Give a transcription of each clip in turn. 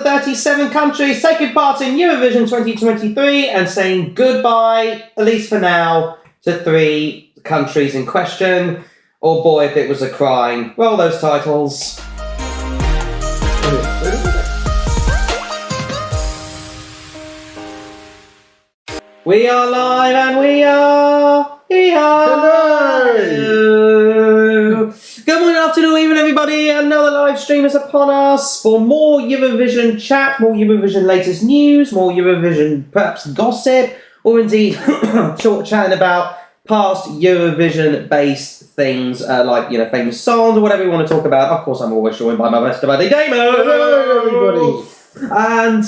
37 countries taking part in Eurovision 2023 and saying goodbye, at least for now, to 3 countries in question. Oh boy, if it was a crime. Roll those titles. We are live and we are here. Hello. Good morning, afternoon, evening, everybody. Another live stream is upon us for more Eurovision chat, more Eurovision latest news, more Eurovision perhaps gossip, or indeed short chatting about past Eurovision-based things like, famous songs or whatever you want to talk about. Of course, I'm always joined by my best buddy, Damo. Hello, everybody. And,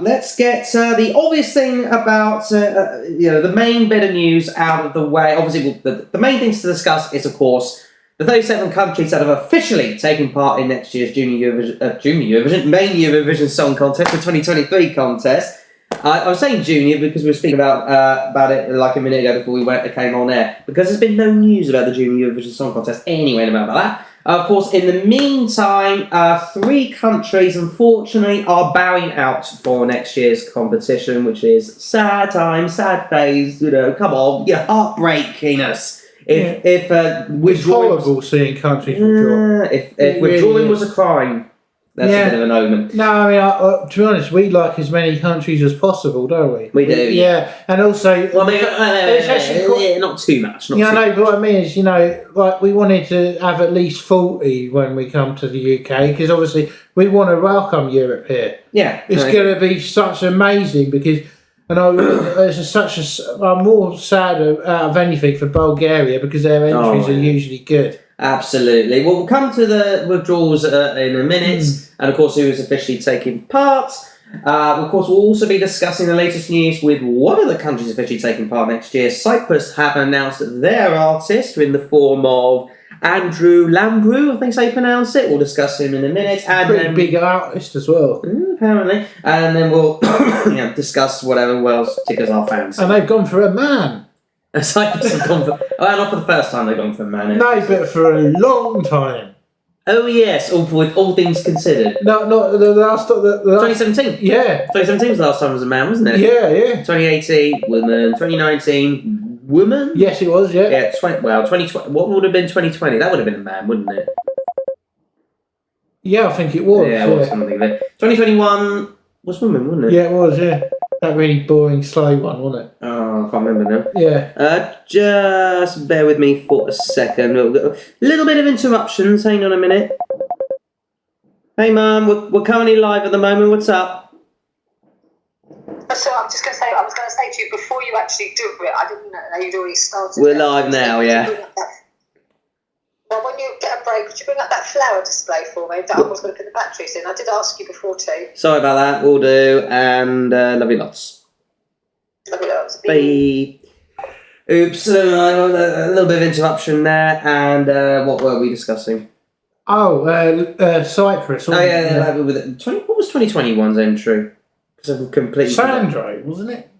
let's get the obvious thing about, the main bit of news out of the way. Obviously, the main things to discuss is, of course, the 37 countries that have officially taken part in next year's main Eurovision Song Contest, the 2023 contest. I was saying junior because we were speaking about it like a minute ago before we came on air, because there's been no news about the Junior Eurovision Song Contest anyway about that. Of course, in the meantime, 3 countries, unfortunately, are bowing out for next year's competition, which is sad time, sad phase, come on, heartbreakiness. It's horrible seeing countries withdraw. If withdrawing was a crime, that's a bit of an omen. No, I mean, to be honest, we like as many countries as possible, don't we? We do. Yeah, and also... Well, it's actually not too much. But what I mean is, we wanted to have at least 40 when we come to the UK, because obviously we want to welcome Europe here. Yeah. It's going to be such amazing, because... And I'm more sad out of anything for Bulgaria, because their entries are usually good. Absolutely. Well, we'll come to the withdrawals in a minute, and of course who is officially taking part. Of course, we'll also be discussing the latest news with one of the countries officially taking part next year. Cyprus have announced their artist in the form of Andrew Lambrou, I think is how you pronounce it. We'll discuss him in a minute. And pretty big artist as well. Apparently. And then we'll discuss whatever else tickles our fancy. And they've gone for a man. Cyprus have gone for... not for the first time they've gone for a man. No, but for a long time. Oh, yes, with all things considered. No, the last... 2017? Yeah. 2017 was the last time it was a man, wasn't it? Yeah. 2018, woman. 2019, woman? Yes, it was, yeah. Yeah, 2020. What would have been 2020? That would have been a man, wouldn't it? Yeah, I think it was. Yeah, I was something of it. 2021 was woman, wasn't it? Yeah, it was, yeah. That really boring, slow one, wasn't it? Oh, I can't remember now. Yeah. Just bear with me for a second. A little bit of interruptions. Hang on a minute. Hey, Mum, we're currently live at the moment. What's up? So I was going to say to you, before you actually do it, I didn't know you'd already started. We're live now, yeah. Well, when you get a break, could you bring up that flower display for me? That I was going to put the batteries in. I did ask you before too. Sorry about that. We'll do. And love you lots. Love you lots. Bye. Oops. A little bit of interruption there. And what were we discussing? Oh, Cyprus. Oh, yeah. What was 2021's entry? Because I've completely... Sandro, wasn't it?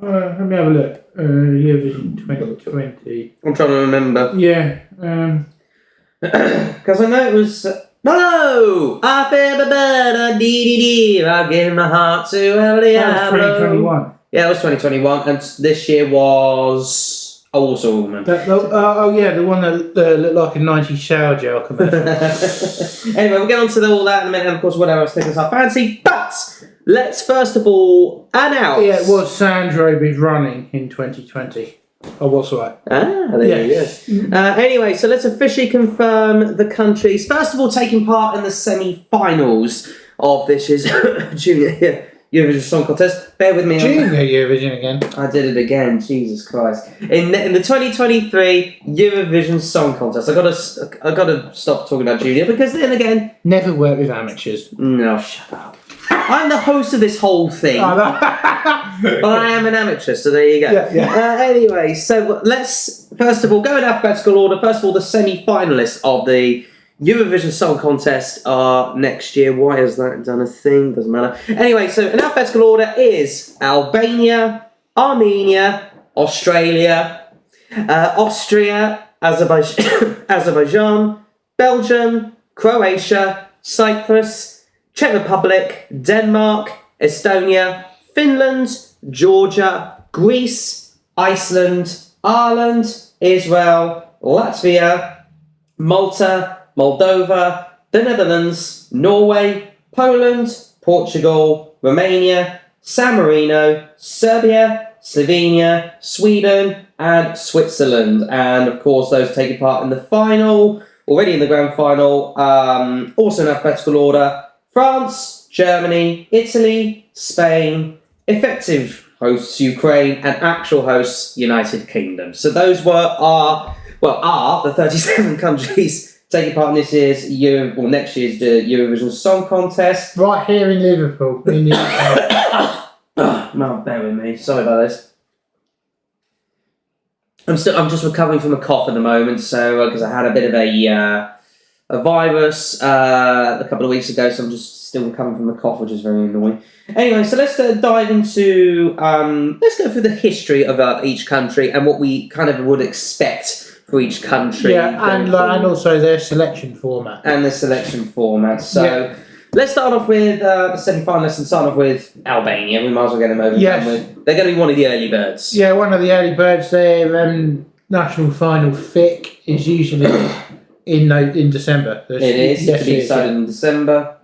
Let me have a look. Eurovision 2020. I'm trying to remember. Yeah. Because I know it was... No! I feel better, dee. I give my heart to El Diablo. That was 2021. Yeah, it was 2021. And this year was... also a woman. The one that looked like a 90s shower gel commercial. Anyway, we'll get on to all that in a minute. And of course, whatever else tickles our fancy. But... let's first of all announce... Yeah, it was Sandro be running in 2020. I was right. There you go. Anyway, so let's officially confirm the countries. First of all, taking part in the semi-finals of this year's Junior Eurovision Song Contest. Bear with me. Junior Eurovision again. I did it again. Jesus Christ. In the 2023 Eurovision Song Contest. I gotta stop talking about Junior, because then again... never work with amateurs. No, shut up. I'm the host of this whole thing. But I am an amateur, so there you go. Yeah. Anyway, so let's, first of all, go in alphabetical order. First of all, the semi-finalists of the Eurovision Song Contest are next year. Why has that done a thing? Doesn't matter. Anyway, so in alphabetical order is Albania, Armenia, Australia, Austria, Azerbaijan, Belgium, Croatia, Cyprus, Czech Republic, Denmark, Estonia, Finland, Georgia, Greece, Iceland, Ireland, Israel, Latvia, Malta, Moldova, the Netherlands, Norway, Poland, Portugal, Romania, San Marino, Serbia, Slovenia, Sweden, and Switzerland. And of course, those taking part in the final, already in the grand final, also in alphabetical order: France, Germany, Italy, Spain, effective hosts Ukraine, and actual hosts United Kingdom. So those are the 37 countries taking part in this year's next year's Eurovision Song Contest. Right here in Liverpool. In the UK. No, bear with me. Sorry about this. I'm just recovering from a cough at the moment, so because I had a bit of a virus a couple of weeks ago, so I'm just still recovering from the cough, which is very annoying. Anyway, so let's dive into let's go through the history of each country and what we kind of would expect for each country. Yeah, and also their selection format. And the selection format. So let's start off with the semi-finalists and start off with Albania. We might as well get them over and done with. They're going to be one of the early birds. Yeah, one of the early birds. Their national final FIC is usually in December. It is to be decided in December.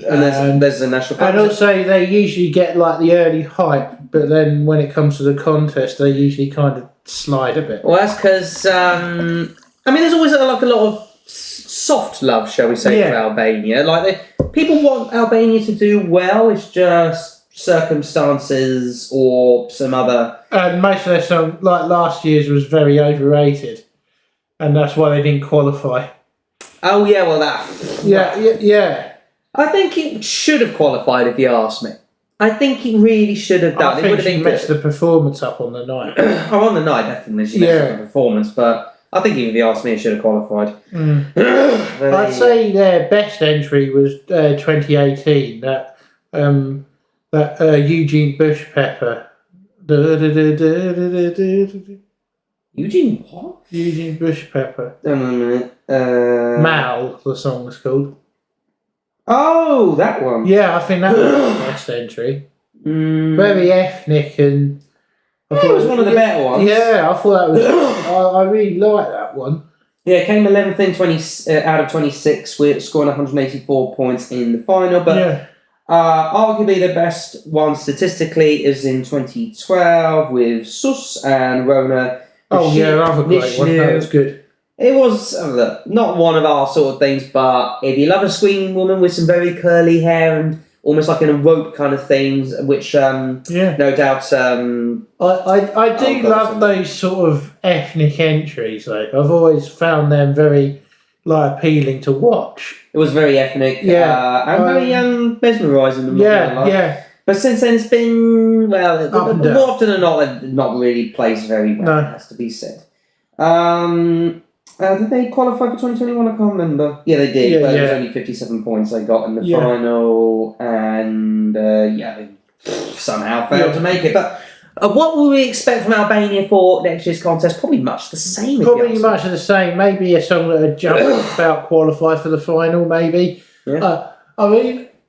And there's the national final. And also they usually get like the early hype, but then when it comes to the contest, they usually kind of slide a bit. Well, that's because there's always like a lot of soft love, shall we say, for Albania. Like people want Albania to do well. It's just circumstances or some other. And most of their songs, like last year's, was very overrated, and that's why they didn't qualify. Oh yeah, well that. Yeah. I think it should have qualified, if you ask me. I think it really should have done. I think she messed the performance up on the night. On the night, definitely. She messed up the performance, but I think if you ask me, it should have qualified. I'd say their best entry was 2018, that Eugene Bush Pepper. Eugene what? Eugene Bush Pepper. A minute. Mal, the song was called. Oh, that one. Yeah, I think that was the best entry. Very ethnic, and I thought it was one of the better ones. Yeah, I thought that was. I really liked that one. Yeah, it came 11th out of 26, with scoring 184 points in the final. But arguably the best one statistically is in 2012 with Sus and Rona. Another great one. That was good. It was not one of our sort of things, but if you love a screaming woman with some very curly hair and almost like in a rope kind of things, which no doubt. I do love those sort of ethnic entries. Like I've always found them very appealing to watch. It was very ethnic, and very mesmerising. But since then, it's been more often than not, not really placed very well. It has to be said. Did they qualify for 2021? I can't remember. Yeah, they did, but it was only 57 points they got in the final, and they somehow failed to make it. But what will we expect from Albania for next year's contest? Probably much the same. Probably much of the same. Maybe a song that would just about qualify for the final, maybe. Yeah.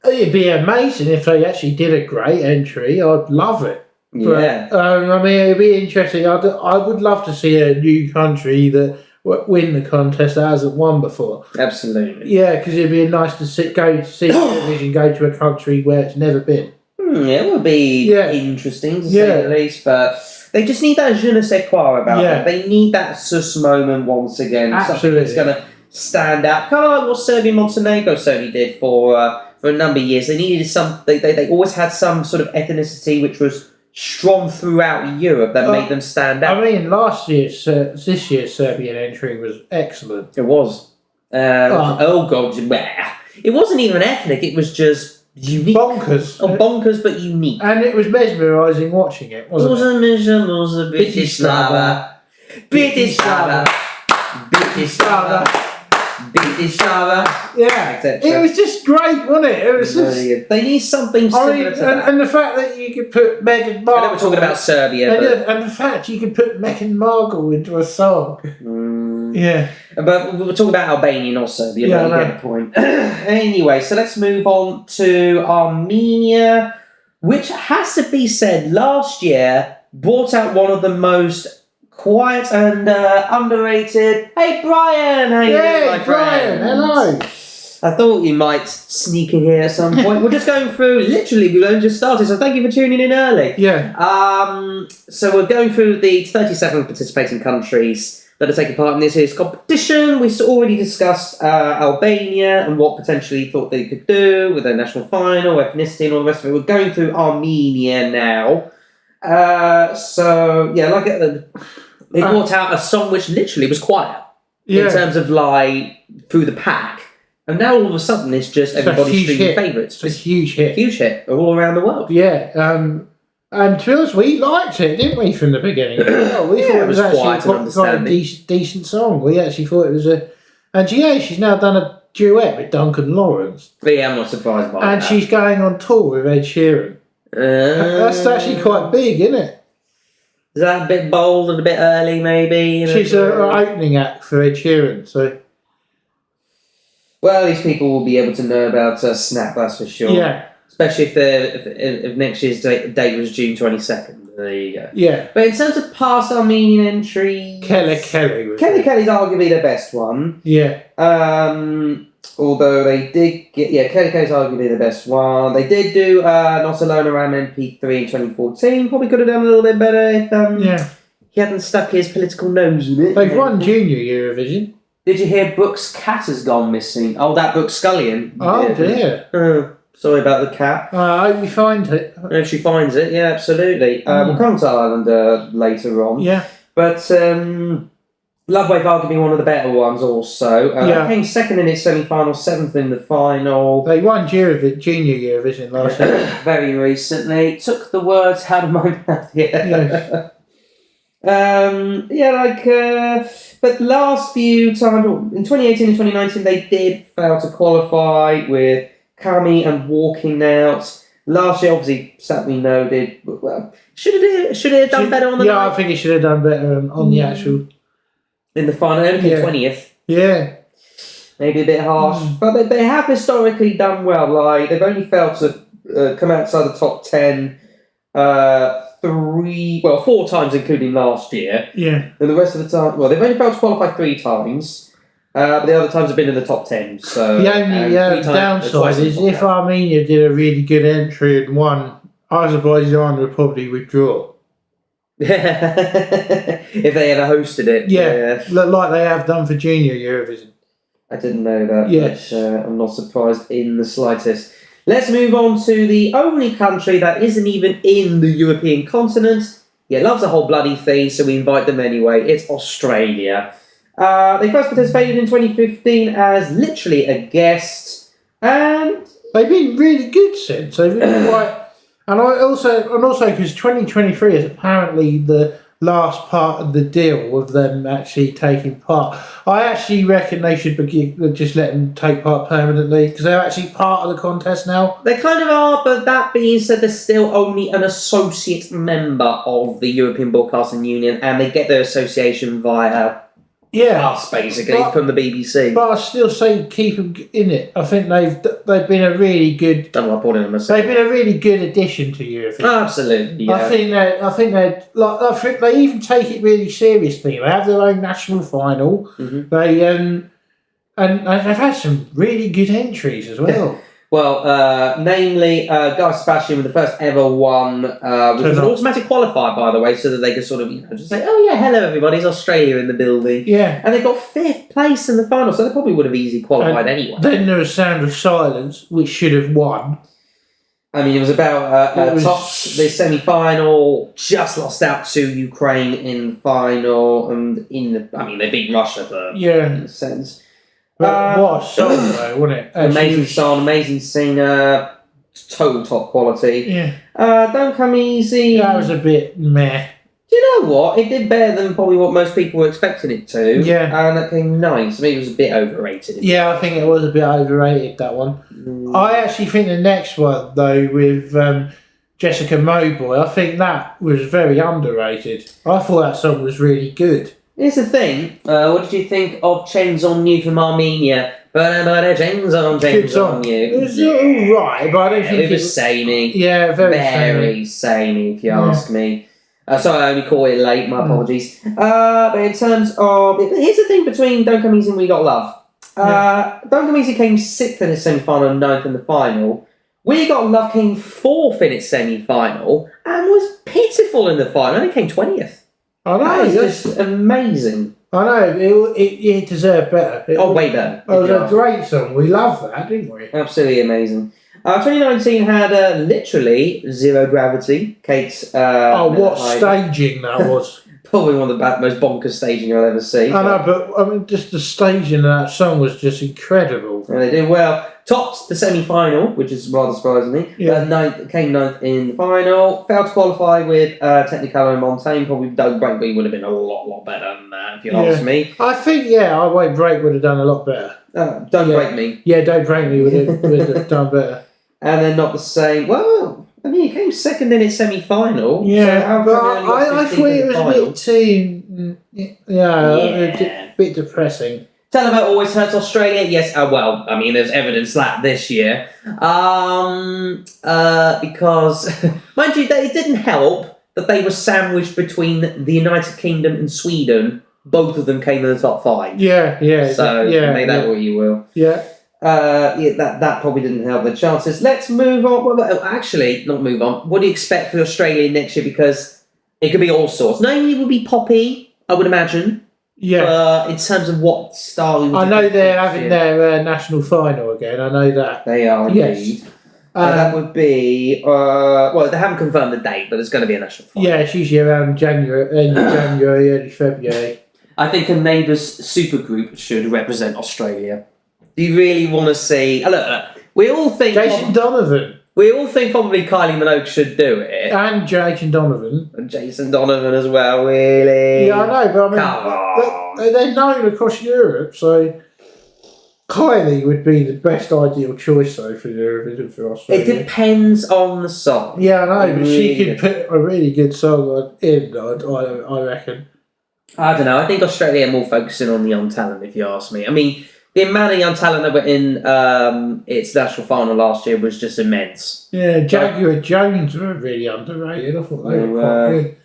It'd be amazing if they actually did a great entry. I'd love it. Yeah. But, it'd be interesting. I would love to see a new country that win the contest that hasn't won before. Absolutely. Yeah, because it'd be nice to go to see Eurovision, go to a country where it's never been. It would be interesting to say the least, but they just need that je ne sais quoi about them. They need that sus moment once again. Absolutely. Something that's going to stand out. Kind of like what Serbia and Montenegro certainly did for a number of years. They needed they always had some sort of ethnicity which was strong throughout Europe that made them stand out. This year's Serbian entry was excellent. It was. Oh God, it wasn't even ethnic. It was just unique. Bonkers. Bonkers, but unique. And it was mesmerising watching it, wasn't it? It was a Britislava. Yeah, it was just great, wasn't it? It was just, they need something similar to that. And the fact that you could put Meghan Markle. I know we're talking about Serbia, and the fact you could put Meghan Markle into a song. Yeah. But we were talking about Albania, not Serbia. Yeah, But you get the point. Anyway, so let's move on to Armenia, which has to be said, last year brought out one of the most quiet and underrated. Hey, Brian, how you doing, my Brian, friend? hello. I thought you might sneak in here at some point. We're just going through, literally, we've only just started, so thank you for tuning in early. Yeah. So we're going through the 37 participating countries that are taking part in this year's competition. We've already discussed Albania and what potentially thought they could do with their national final, ethnicity and all the rest of it. We're going through Armenia now. They brought out a song which literally was quiet in terms of through the pack. And now all of a sudden it's just everybody's streaming favourites. It's a huge hit. Huge hit all around the world. Yeah. And to be honest, we liked it, didn't we, from the beginning? We thought it was actually quite a decent song. We actually thought it was a... And she's now done a duet with Duncan Lawrence. Yeah, I'm not surprised by that. And she's going on tour with Ed Sheeran. That's actually quite big, isn't it? Is that a bit bold and a bit early, maybe? She's an opening act for Ed Sheeran, so... Well, at least people will be able to know about Snap, that's for sure. Yeah. Especially if next year's date was June 22nd. There you go. Yeah. But in terms of past Armenian entries... Kelly's arguably the best one. Yeah. Although they did get... Yeah, Kelly's arguably the best one. They did do Not Alone Around MP3 in 2014. Probably could have done a little bit better if he hadn't stuck his political nose in it. They've won Junior Eurovision. Did you hear Brooks' cat has gone missing? Oh, that Brooks Scullion. Oh, dear. Sorry about the cat. I hope you find it. If she finds it, yeah, absolutely. We'll come to Ireland later on. Yeah. But Love Wave arguably one of the better ones also. Came second in its semi-final, seventh in the final. They won Junior Eurovision last year. Very recently. Took the words out of my mouth. Yeah. But last few times, in 2018 and 2019, they did fail to qualify with Kami and Walking Out. Last year, obviously, sadly, no, did well. Should it have done better on the night? I think it should have done better on the actual in the final. Only 20th. Yeah, maybe a bit harsh, but they have historically done well. Like they've only failed to come outside the top 10. 4 times, including last year. Yeah. And the rest of the time, they've only failed to qualify 3 times, but the other times have been in the top 10. So the only downside is if Armenia did a really good entry and won, Azerbaijan would probably withdraw. If they ever hosted it. Yeah, like they have done for Junior Eurovision. I didn't know that. Yes. But, I'm not surprised in the slightest. Let's move on to the only country that isn't even in the European continent. Yeah, loves the whole bloody thing, so we invite them anyway. It's Australia. They first participated in 2015 as literally a guest, and they've been really good since. They've been quite, and also because 2023 is apparently the last part of the deal of them actually taking part. I actually reckon they should just let them take part permanently because they're actually part of the contest now. They kind of are, but that being said, they're still only an associate member of the European Broadcasting Union, and they get their association via us, basically, from the BBC. But I still say keep them in it. I think they've been a really good. Don't know what I put in myself. They've been a really good addition to Eurovision. Absolutely, yeah. I think they even take it really seriously. They have their own national final. Mm-hmm. They and they've had some really good entries as well. Well, namely, Guy Sebastian with the first ever one, which was an automatic qualifier, by the way, so that they could sort of, just say, oh yeah, hello everybody, it's Australia in the building. Yeah. And they got 5th place in the final, so they probably would have easily qualified anyway. Then there was Sound of Silence, which should have won. I mean, it was about tops the semi-final, just lost out to Ukraine in the final, and they beat Russia, in a sense. But what a song, though, wasn't it? Amazing song, amazing singer, total top quality. Yeah. Don't Come Easy. That was a bit meh. Do you know what? It did better than probably what most people were expecting it to. Yeah. And that came nice. I mean, it was a bit overrated. Yeah, I think it was a bit overrated, that one. I actually think the next one, though, with Jessica Mowboy, I think that was very underrated. I thought that song was really good. Here's the thing. What did you think of Chains on You from Armenia? Chains Good song. on You. It was alright, but I don't think it was samey. Yeah, Very samey, if you ask me. Sorry, I only caught it late. My apologies. But in terms of... Here's the thing between Don't Come Easy and We Got Love. Don't Come Easy came 6th in its semi-final and 9th in the final. We Got Love came 4th in its semi-final and was pitiful in the final. It came 20th. I know. That is just amazing. I know. It deserved better. Way better. It was a great song. We loved that, didn't we? Absolutely amazing. 2019 had literally Zero Gravity. Kate's... what staging that was. Probably one of the most bonkers staging I've ever seen. I know, but I mean, just the staging of that song was just incredible. And they did well. Topped the semi-final, which is rather surprisingly. Came 9th in the final. Failed to qualify with Technicolor and Montaigne. Probably Don't Break Me would have been a lot better than that, if you ask me. I think, I Won't Break would have done a lot better. Don't Break Me. Yeah, Don't Break Me would have done better. And then not the same. Well, I mean, it came 2nd in its semi-final. Yeah, so but I thought it was a bit too... a bit depressing. Televote always hurts Australia. Yes, well, I mean, there's evidence that this year. Because, mind you, it didn't help that they were sandwiched between the United Kingdom and Sweden. Both of them came in the top 5. Yeah. So, make that what you will. Yeah. That probably didn't help the chances. Let's move on. Well, actually, not move on. What do you expect for Australia next year? Because it could be all sorts. Namely, it will be poppy, I would imagine. Yeah. In terms of what style... I know they're having their national final again. I know that. They are, indeed. Yes. That would be... well, they haven't confirmed the date, but there's going to be a national final. Yeah, it's usually around January, early February. I think a Neighbours supergroup should represent Australia. Do you really want to see... Look, we all think... Jason Donovan. We all think probably Kylie Minogue should do it. And Jason Donovan. And Jason Donovan as well, really. Yeah, I know, but I mean... They're known across Europe, so... Kylie would be the best ideal choice, though, for Eurovision for Australia. It depends on the song. Yeah, I know, but she could put a really good song in, I reckon. I don't know. I think Australia are more focusing on the young talent, if you ask me. I mean... The amount of young talent that were in its national final last year was just immense. Yeah, Jaguar Jones were really underrated. I thought they were quite good.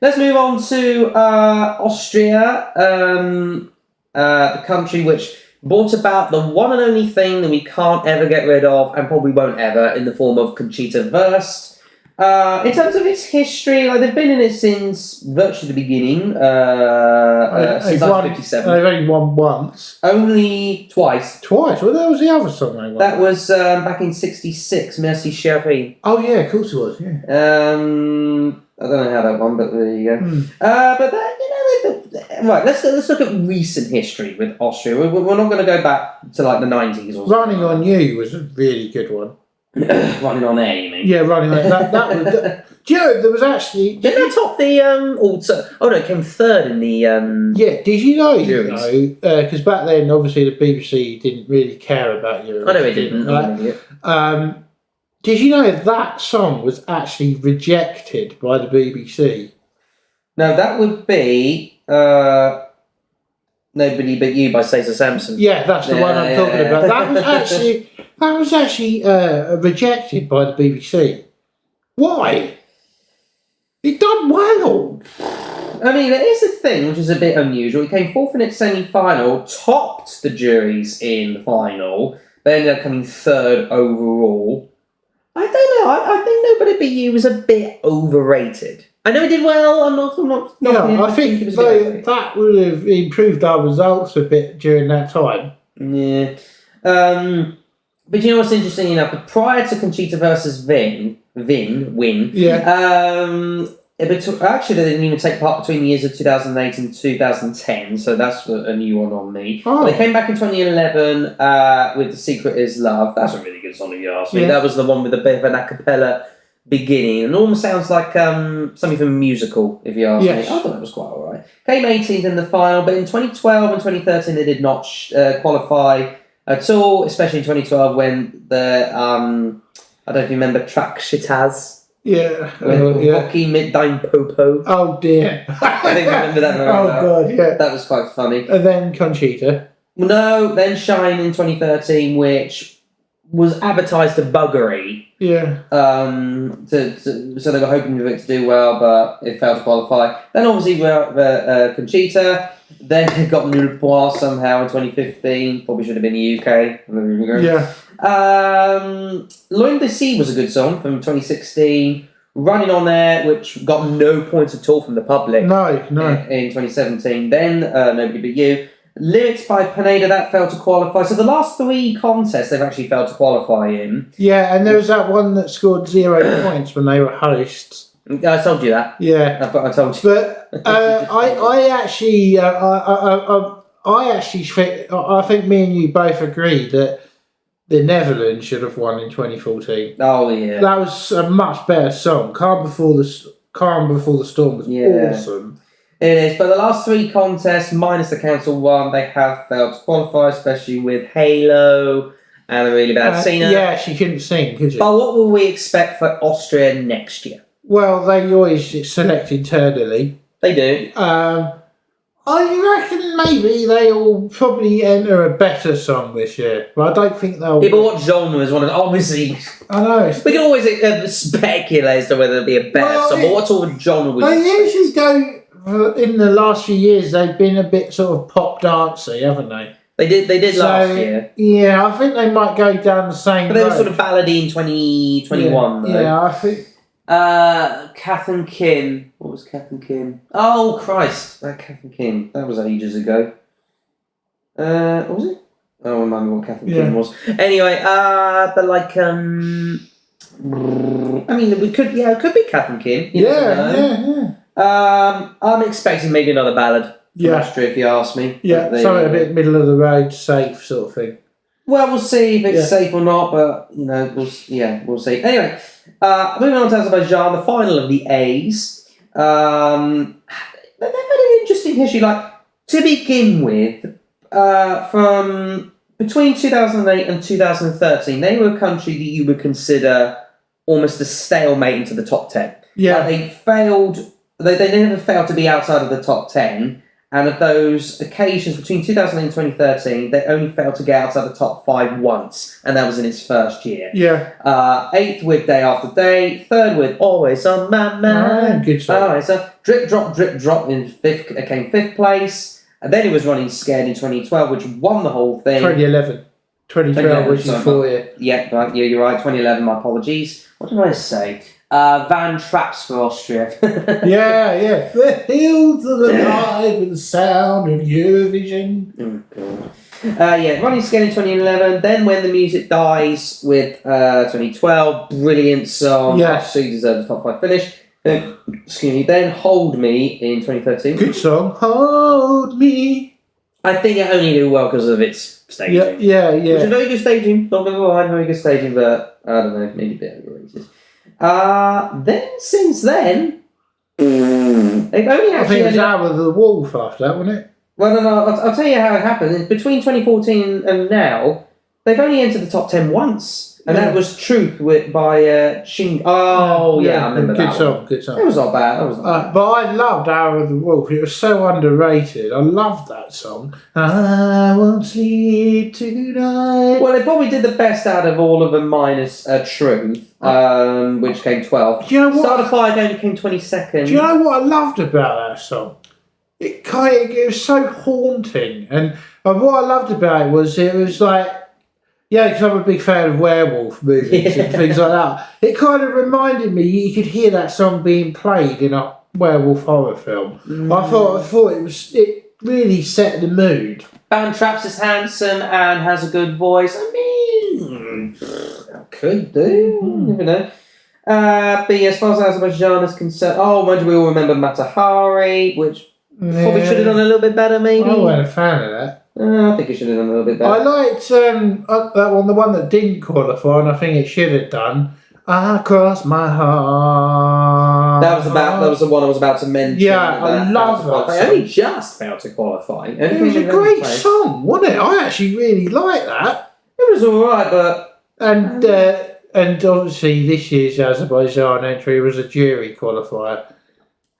Let's move on to Austria, the country which brought about the one and only thing that we can't ever get rid of and probably won't ever in the form of Conchita Wurst. In terms of its history, they've been in it since virtually the beginning, since 1957. They've only won once. Only twice. Twice? Well, that was the other song they won. That was back in '66, Merci Chérie. Oh, yeah, of course it was, yeah. I don't know how that one, but there you go. But that, right, let's look at recent history with Austria. We're not going to go back to the 90s or something. Running on You was a really good one. Running on Air, you mean? Yeah, Running on that was. Do you know there was actually? Didn't that top the also? Oh no, it came 3rd in the. Yeah, did you know? Because back then, obviously, the BBC didn't really care about Eurovision. I know it didn't. Right? Did you know that song was actually rejected by the BBC? No, that would be Nobody But You by Cesar Sampson. Yeah, that's the one I'm talking about. That was actually rejected by the BBC. Why? It done well. I mean, there is a thing which is a bit unusual. It came 4th in its semi-final, topped the juries in the final, but ended up coming 3rd overall. I don't know. I think Nobody But You was a bit overrated. I know it did well. I'm not. Yeah, I think that would have improved our results a bit during that time. Yeah. But you know what's interesting enough? Prior to Conchita versus Win. Yeah. Actually, they didn't even take part between the years of 2008 and 2010, so that's a new one on me. Oh. They came back in 2011 with The Secret Is Love. That's a really good song, if you ask me. Yeah. That was the one with a bit of an a cappella beginning, and almost sounds like something from a musical, if you ask me. I thought it was quite alright. Came 18th in the final, but in 2012 and 2013 they did not qualify at all, especially in 2012 when the I don't know if you remember track Shitaz. Yeah. With Rocky Midnight Popo. Oh dear. I think I remember that very Oh well. god, yeah. That was quite funny. And then Conchita. No, then Shine in 2013, which was advertised to buggery. Yeah. So they were hoping for it to do well, but it failed to qualify. Then obviously Conchita. Then it got Nulle Poire somehow in 2015. Probably should have been the UK. Yeah. Loin de Sea was a good song from 2016. Running on Air, which got no points at all from the public. No. In 2017. Then Nobody But You. Lyrics by Pineda, that failed to qualify. So the last 3 contests they've actually failed to qualify in. Yeah, and there was that one that scored 0 points when they were hosts. I told you that. Yeah. I told you. But I actually think me and you both agree that the Netherlands should have won in 2014. Oh yeah. That was a much better song. Calm Before the Storm was awesome. It is, but the last 3 contests, minus the council one, they have failed to qualify, especially with Halo and a really bad singer. Yeah, she couldn't sing, could she? But what will we expect for Austria next year? Well, they always select internally. They do. I reckon maybe they'll probably enter a better song this year, but I don't think they'll. Yeah, but what genre is one of obviously? I know. We can always speculate as to whether it'll be a better song. But what sort of genre would They you usually go. In the last few years, they've been a bit sort of pop dancey, haven't they? They did last year. Yeah, I think they might go down the same. But they were sort of ballady in 2021. Yeah, I think. Kath and Kim. What was Kath and Kim? Oh Christ, that Kath and Kim. That was ages ago. What was it? I don't remember what Kath and Kim was. Anyway, but like I mean, it could be Kath and Kim. Yeah. I'm expecting maybe another ballad from Austria, if you ask me. Yeah, something a bit middle of the road, safe sort of thing. Well, we'll see if it's safe or not, but we'll see. Anyway, moving on to Azerbaijan, the final of the A's. They've had an interesting history. Like to begin with, from between 2008 and 2013, they were a country that you would consider almost a stalemate into the top 10. Yeah, like they failed. They never failed to be outside of the top 10, and of those occasions between 2008 and 2013, they only failed to get outside the top 5 once, and that was in its first year. Yeah. 8th with Day After Day, 3rd with Always on My Mind. Good song. So Drip Drop in 5th, came 5th place, and then it was Running Scared in 2012, which won the whole thing. 2011. 2012, which is 4 years. Yeah, right, you're right, 2011, my apologies. What did I say? Van Traps for Austria. yeah. The hills are alive with the sound of Eurovision. Oh, God. Running Scared in 2011. Then When the Music Dies with 2012. Brilliant song. Yes. Absolutely deserves a top 5 finish. Then Hold Me in 2013. Good song. Hold Me. I think it only did well because of its staging. Yeah. Which is very good staging. Not going to lie, very good staging, but I don't know, maybe a bit overrated. Then since then, they've only actually. I think it was Out of the Wolf after that, wasn't it? Well, no, I'll tell you how it happened. Between 2014 and now, they've only entered the top 10 once, and that was Truth by Ching. Oh, yeah, I remember that. Good song. It was not bad. But I loved Hour of the Wolf. It was so underrated. I loved that song. I won't sleep tonight. Well, they probably did the best out of all of them, minus Truth, which came 12th. Do you know what? Start of Fire only came 22nd. Do you know what I loved about that song? It was so haunting, and what I loved about it was like. Yeah, because I'm a big fan of werewolf movies and things like that. It kind of reminded me, you could hear that song being played in a werewolf horror film. I thought it really set the mood. Van Traps is handsome and has a good voice. I mean, could do. Never know. But yeah, as far as Azerbaijan is concerned, mind you, we all remember Matahari, which probably should have done a little bit better, maybe. I wasn't a fan of that. I think it should have done a little bit better. I liked that one, the one that didn't qualify, and I think it should have done. I cross my heart. That was the one I was about to mention. Yeah, I love that. They only just failed to qualify. It was a great song, wasn't it? I actually really liked that. It was alright, but and obviously this year's Azerbaijan entry was a jury qualifier.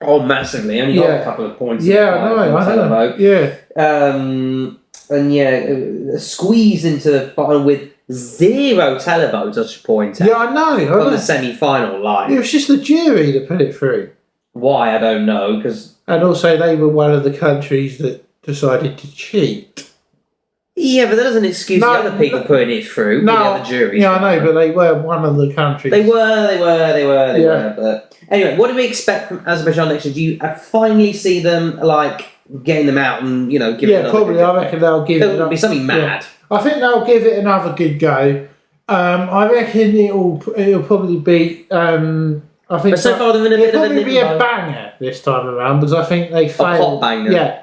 Oh, massively. Only got a couple of points. Yeah, I know. Yeah. And squeezed into the final with 0 televotes, I should point out. Yeah, I know. From the semi-final line. It was just the jury that put it through. Why, I don't know, because... And also they were one of the countries that decided to cheat. Yeah, but that doesn't excuse the other people putting it through. No, the other juries. Yeah, I know, but they were one of the countries. They were. But anyway, what do we expect from Azerbaijan next year? Do you finally see them, like, getting them out and, you know, giving it another probably. good go? I reckon they'll give It'll be something mad. Yeah. I think they'll give it another good go. I reckon it'll probably be... I think but so far they're in a bit of a probably be a banger this time around, because I think they failed. A pop banger. Yeah.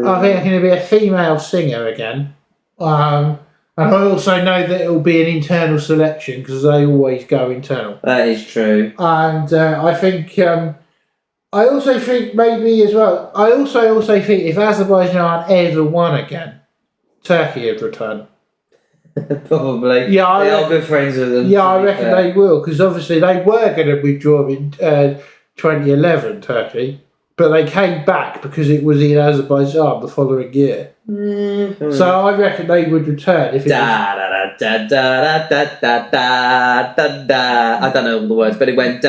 I think it's going to be a female singer again. And I also know that it'll be an internal selection, because they always go internal. That is true. And I think... I also think maybe as well... I also think if Azerbaijan ever won again, Turkey would return. Probably. Yeah, they are good friends with them. Yeah, I reckon they will, because obviously they were going to withdraw in 2011, Turkey, but they came back because it was in Azerbaijan the following year. So I reckon they would return if it I don't know all the words, but it went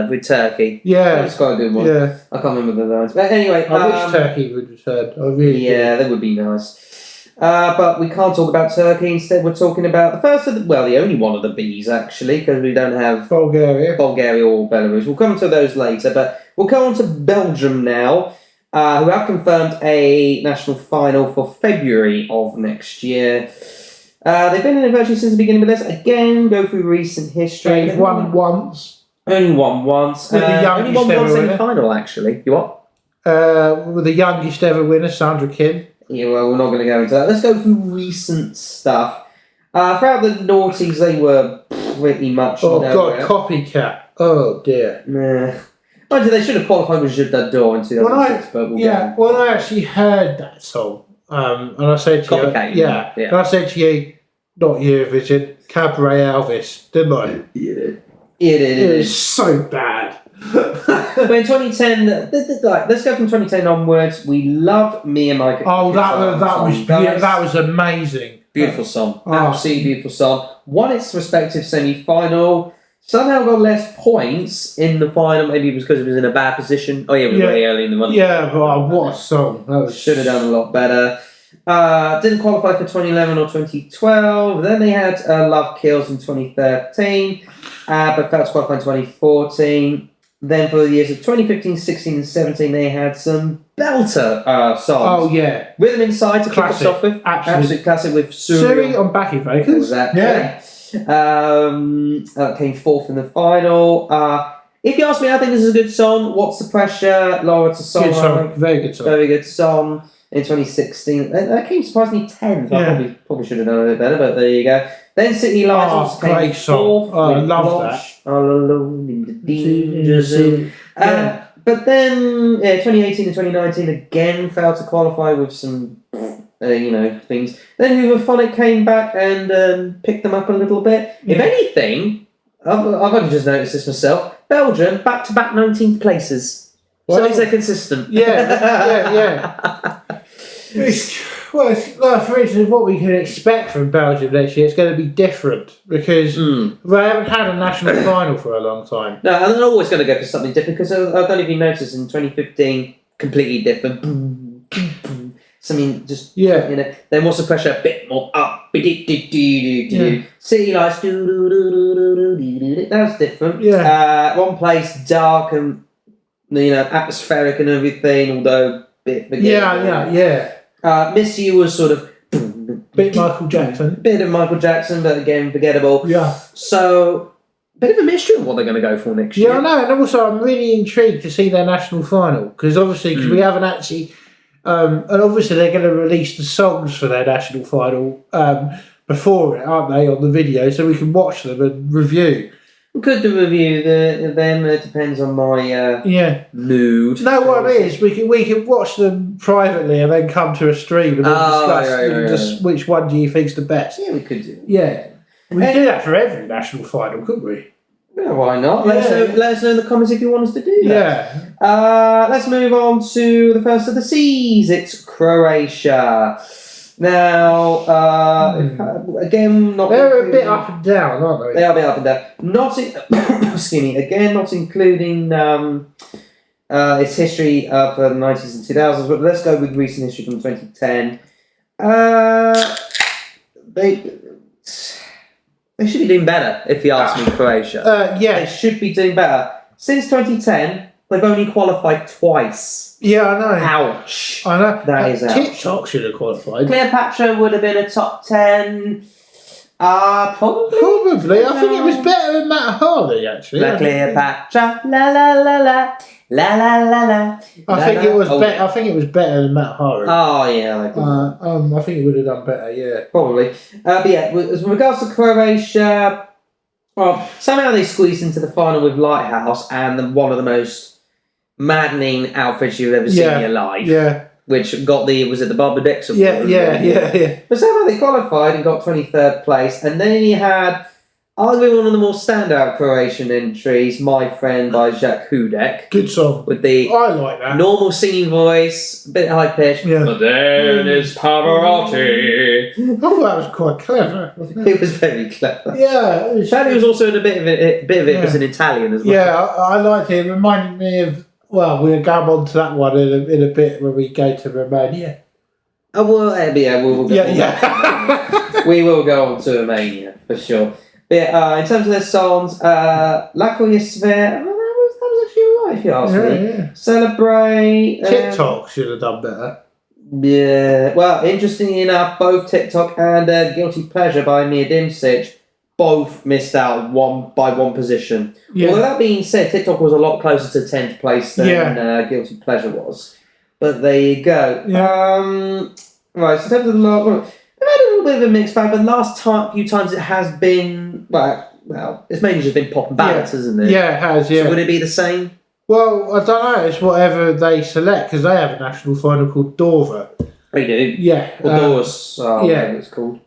with Turkey. Yeah, that was quite a good one. Yeah, I can't remember the lines, but anyway, I wish Turkey would return. I really do. That would be nice. But we can't talk about Turkey. Instead, we're talking about the first of the, the only one of the Bs, actually, because we don't have Bulgaria or Belarus. We'll come to those later, but we'll go on to Belgium now, who have confirmed a national final for February of next year. They've been in it virtually since the beginning, but let's again go through recent history. They've won once. Only won once. Only won one semi-final, actually. You what? With the youngest ever winner, Sandra Kim. Yeah, well, we're not going to go into that. Let's go through recent stuff. Throughout the noughties, they were pretty much... copycat. Oh, dear. Nah. They should have qualified with Je d'adore in 2006, but when I actually heard that song, and I said to you... And I said to you, not Eurovision, Cabaret Elvis, didn't I? Yeah. It is so bad. But in 2010, let's go from 2010 onwards. We love Me and My... Oh, that was amazing. Beautiful song. Absolutely beautiful song. Won its respective semi-final. Somehow got less points in the final. Maybe it was because it was in a bad position. Oh, yeah, it was way early in the month. Yeah, but what a song. Should have done a lot better. Didn't qualify for 2011 or 2012. Then they had Love Kills in 2013. But failed to qualify in 2014. Then for the years of 2015, 16 and 17, they had some belter songs. Oh, yeah. Rhythm Inside to kick us off with. Absolute classic with Suri on backing vocals. Exactly. Yeah. Came fourth in the final. If you ask me, I think this is a good song. What's the Pressure? Laura to Song. Good song. Very good song. Very good song. In 2016. That came surprisingly 10th. I probably should have done a bit better, but there you go. Then City Lights came fourth. I love that. All Alone in the Danger Zone. But then 2018 and 2019 again failed to qualify with some things. Then Hooverphonic came back and picked them up a little bit. If anything, I've only just noticed this myself, Belgium back-to-back 19th places. So at least they're consistent. Yeah. For instance, what we can expect from Belgium next year, it's going to be different because they haven't had a national final for a long time. No, and they're always going to go for something different because I don't know if you noticed in 2015, completely different. Something just, then What's the Pressure? A bit more up. City Lights, that's different. Yeah. One Place, dark and, atmospheric and everything, although bit. Miss You was sort of bit Michael Jackson. Bit of Michael Jackson, but again forgettable. Yeah. So bit of a mystery of what they're going to go for next year. Yeah, I know, and also I'm really intrigued to see their national final because obviously we haven't actually, and obviously they're going to release the songs for their national final before it, aren't they, on the video, so we can watch them and review. We could do a review then. It depends on my mood. No, what it is, we can watch them privately and then come to a stream and then discuss which one do you think's the best. Yeah, we could do. Yeah. We could do that for every national final, couldn't we? Yeah, why not? Yeah. Let us know in the comments if you want us to do that. Yeah. Let's move on to the first of the C's. It's Croatia. Now, again, not They're a bit up and down, aren't they? They are a bit up and down. Not excuse me. Again, not including its history for the 90s and 2000s. But let's go with recent history from 2010. They should be doing better, if you ask me, Croatia. Yeah. They should be doing better. Since 2010, they've only qualified twice. Yeah, I know. Ouch. I know. That is ouch. TikTok should have qualified. Cleopatra would have been a top 10. Probably. Probably. I think it was better than Matt Hardy, actually. La Cleopatra, la la la la, la la la la. I think it was better. I think it was better than Matt Hardy. Oh yeah, I think it would have done better. Yeah, probably. But yeah, as regards to Croatia, well, somehow they squeezed into the final with Lighthouse and one of the most maddening outfits you've ever seen in your life. Yeah. Which got was it the Barbadex award? Yeah. But somehow they qualified and got 23rd place, and then you had arguably one of the more standout Croatian entries, My Friend by Jacques Hudek. Good song. With the I like that. normal singing voice, a bit high pitched. Yeah. But then is Pavarotti. I thought that was quite clever. It was very clever. Yeah. Sadly, was also in a bit of it was in Italian as well. Yeah, I liked it. It reminded me of. Well, we'll go on to that one in a bit when we go to Romania. Oh, well, we'll go. Yeah. We will go on to Romania for sure. But in terms of their songs, Lako je sve, that was actually alright if you ask me. Yeah. Celebrate. TikTok should have done better. Yeah. Well, interestingly enough, both TikTok and Guilty Pleasure by Mia Dimsic both missed out by one position. Yeah. Although that being said, TikTok was a lot closer to 10th place than Guilty Pleasure was. But there you go. Yeah. Right, so in terms of the last, they've had a little bit of a mixed bag, but the last few times it has been, well, it's mainly just been pop and ballads, isn't it? Yeah, it has, yeah. So would it be the same? Well, I don't know. It's whatever they select, because they have a national final called Dover. They do. Yeah. Or Doors, whatever it's called.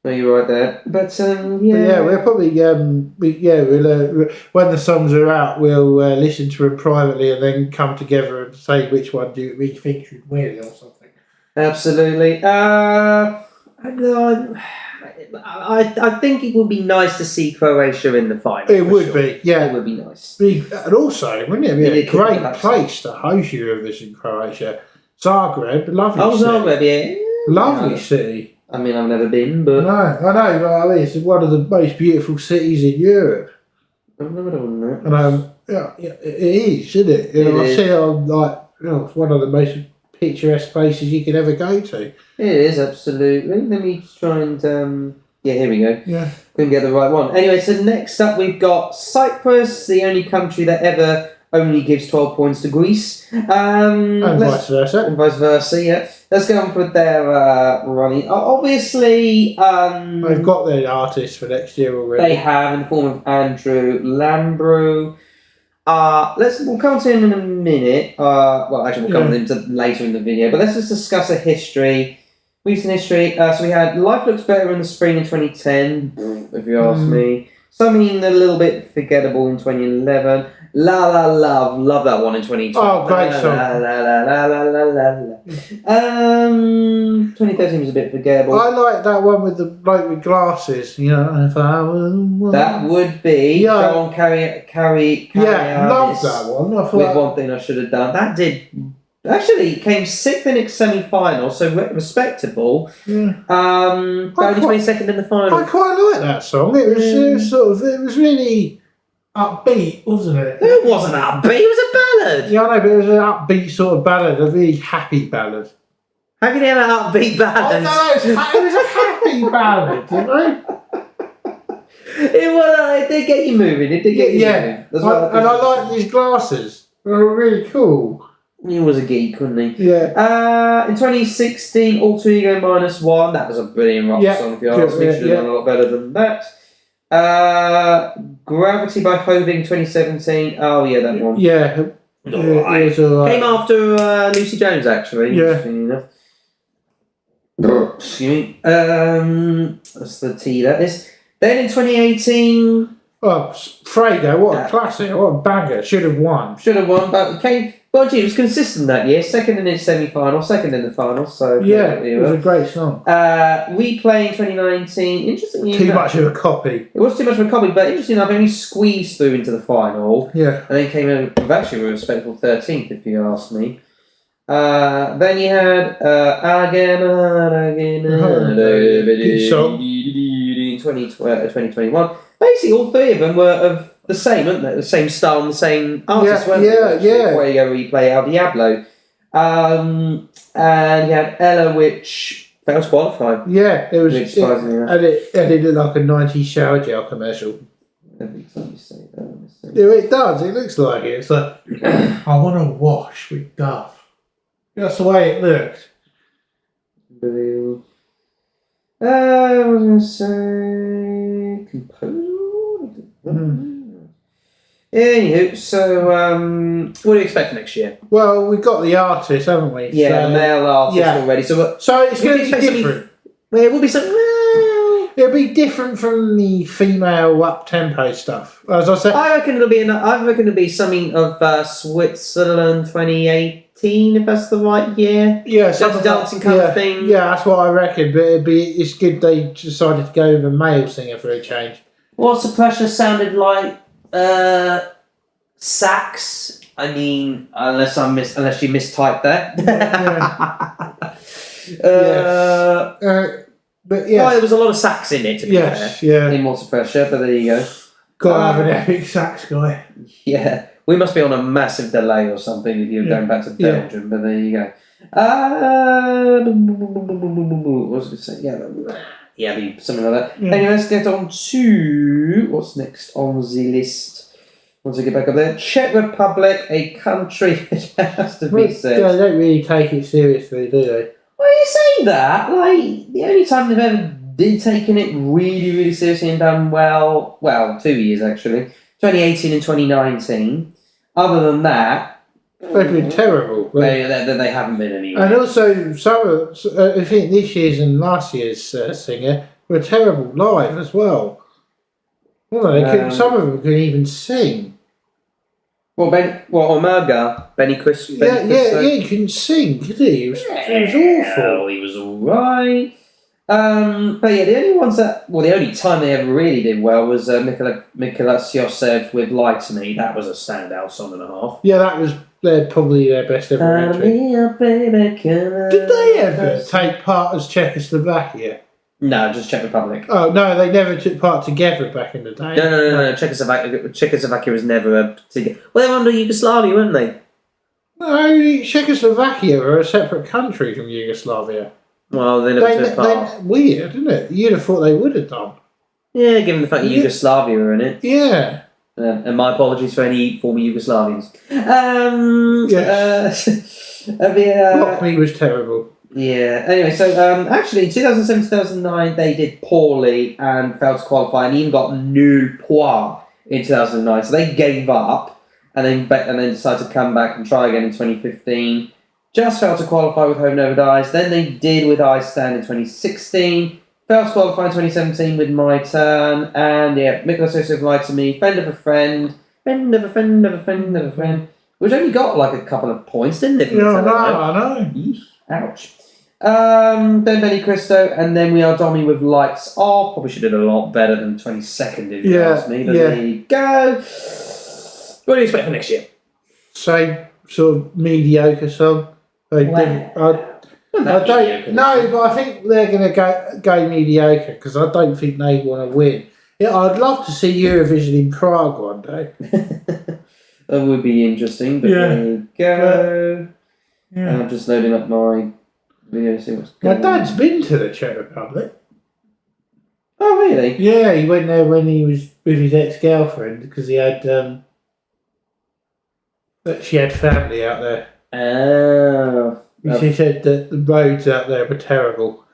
No, you're right there. But, yeah, we'll probably, we'll when the songs are out, we'll listen to them privately and then come together and say which one do we think should win or something. Absolutely. I think it would be nice to see Croatia in the final. It would be, yeah. It would be nice. And also, wouldn't it be a great place to host Eurovision, Croatia? Zagreb, lovely city. Zagreb, yeah. Lovely city. I mean, I've never been, but... No, I know, but I mean, it's one of the most beautiful cities in Europe. I've never done that. And it is, isn't it? I see it on, it's one of the most picturesque places you could ever go to. It is, absolutely. Let me try and... yeah, here we go. Yeah. Couldn't get the right one. Anyway, so next up we've got Cyprus, the only country that ever only gives 12 points to Greece. And vice versa. And vice versa, yeah. Let's go on with their running. Obviously... they've got their artists for next year already. They have, in the form of Andrew Lambrew. We'll come to him in a minute. Well, actually, we'll come to him later in the video. But let's just discuss a history. Recent history. So we had Life Looks Better in the spring of 2010, if you ask me. Something a little bit forgettable in 2011. La La Love that one in 2012. Oh, great song. La la la la la la la. 2013 was a bit forgettable. I like that one with the bloke with glasses. You know, if I was that would be John Carry. Yeah, love that one. I thought with One Thing I Should Have Done. That did actually came 6th in its semi-final, so respectable. Yeah. But only 22nd in the final. I quite like that song. It was really upbeat, wasn't it? It wasn't upbeat. It was a ballad. Yeah, I know, but it was an upbeat sort of ballad, a really happy ballad. How can you have an upbeat ballad? It was a happy ballad, you know? It did get you moving. It did get you moving. And I like these glasses. They were really cool. He was a geek, wasn't he? Yeah. In 2016, Alter Ego -1. That was a brilliant rock song, if you ask me. Should have done a lot better than that. Gravity by Hoving 2017. Oh, yeah, that one. Yeah. It was all right. Came after Lucy Jones, actually. Yeah. Interestingly enough. Excuse me. That's the T, that is. Then in 2018, Oh, Frago, what a classic, what a banger. Should have won. should have won, but came. Well, gee, it was consistent that year. Second in its semi-final, second in the final. So Yeah, it was a great song. We Play in 2019. Interestingly, Too much of a copy. It was too much of a copy, but interesting enough, only squeezed through into the final. Yeah. And then came in with actually a respectable 13th, if you ask me. Then you had Again, Good song. 2021. Basically, all three of them were of the same, weren't they? The same style and the same artist, weren't they? Where you go, replay El Diablo. And you had Ella, which failed to qualify. Yeah, it was. Which surprisingly enough. And it looked like a 90s shower gel commercial. Every time you say that, let me see. Yeah, it does. It looks like it. It's like, I want to wash with Dove. That's the way it looks. Unbelievable. I was going to say composer. Anywho, so what do you expect for next year? Well, we've got the artist, haven't we? Yeah, the male artist already. So it's going to be different. Well, it will be something. It'll be different from the female up-tempo stuff. As I said, I reckon it'll be something of Switzerland 2018, if that's the right year. Yeah, Dirty Dancing kind of thing. Yeah, that's what I reckon. But it's good they decided to go with a male singer for a change. What's the pressure sounded like? Sax. I mean, unless you mistyped there. But yeah, there was a lot of sax in it. To be fair, yeah. In What's the Pressure, but there you go. Got to have an epic sax guy. Yeah, we must be on a massive delay or something if you're going back to Belgium. But there you go. What was I going to say? Yeah, something like that. Yeah. Anyway, let's get on to what's next on the list. Once I get back up there, Czech Republic, a country which has to be said. They don't really take it seriously, do they? Well, you say that, like, the only time they've ever been taken it really, really seriously and done well, 2 years actually, 2018 and 2019. Other than that, they've been terrible. They haven't been anywhere. And also, I think this year's and last year's singer were terrible live as well. Well, some of them couldn't even sing. Omega, Benny Chris. He couldn't sing, could he? It was awful. He was alright. But yeah, the only time they ever really did well was Mikola Siosev with Lie to Me. That was a standout song and a half. Yeah, that was probably their best ever entry. Did they ever take part as Czechoslovakia? No, just Czech Republic. Oh, no, they never took part together back in the day. No. Czechoslovakia was never together. Well, they were under Yugoslavia, weren't they? No, Czechoslovakia were a separate country from Yugoslavia. Well, they never took part. Weird, isn't it? You'd have thought they would have done. Yeah, given the fact that Yugoslavia were in it. Yeah. And my apologies for any former Yugoslavians. Block Me was terrible. Yeah, anyway, so actually, 2007-2009, they did poorly and failed to qualify and even got nul point in 2009. So they gave up and then decided to come back and try again in 2015. Just failed to qualify with Home Never Dies. Then they did with I Stand in 2016. Failed to qualify in 2017 with My Turn. And yeah, Mikola Siosev Lied to Me. Friend of a Friend. Friend of a Friend of a Friend of a Friend. Which only got like a couple of points, didn't it? No, I know. Ouch. Then Benny Cristo, and then we are Dommy with Lights Off. Probably should have done a lot better than 22nd if you ask me, but there you go. What do you expect for next year? Same sort of mediocre song. I don't. No, but I think they're going to go mediocre because I don't think they want to win. Yeah, I'd love to see Eurovision in Prague one day. That would be interesting. But there you go. I'm just loading up my video. See what's going on. My dad's been to the Czech Republic. Oh really? Yeah, he went there when he was with his ex-girlfriend because he had she had family out there. Oh. She said that the roads out there were terrible.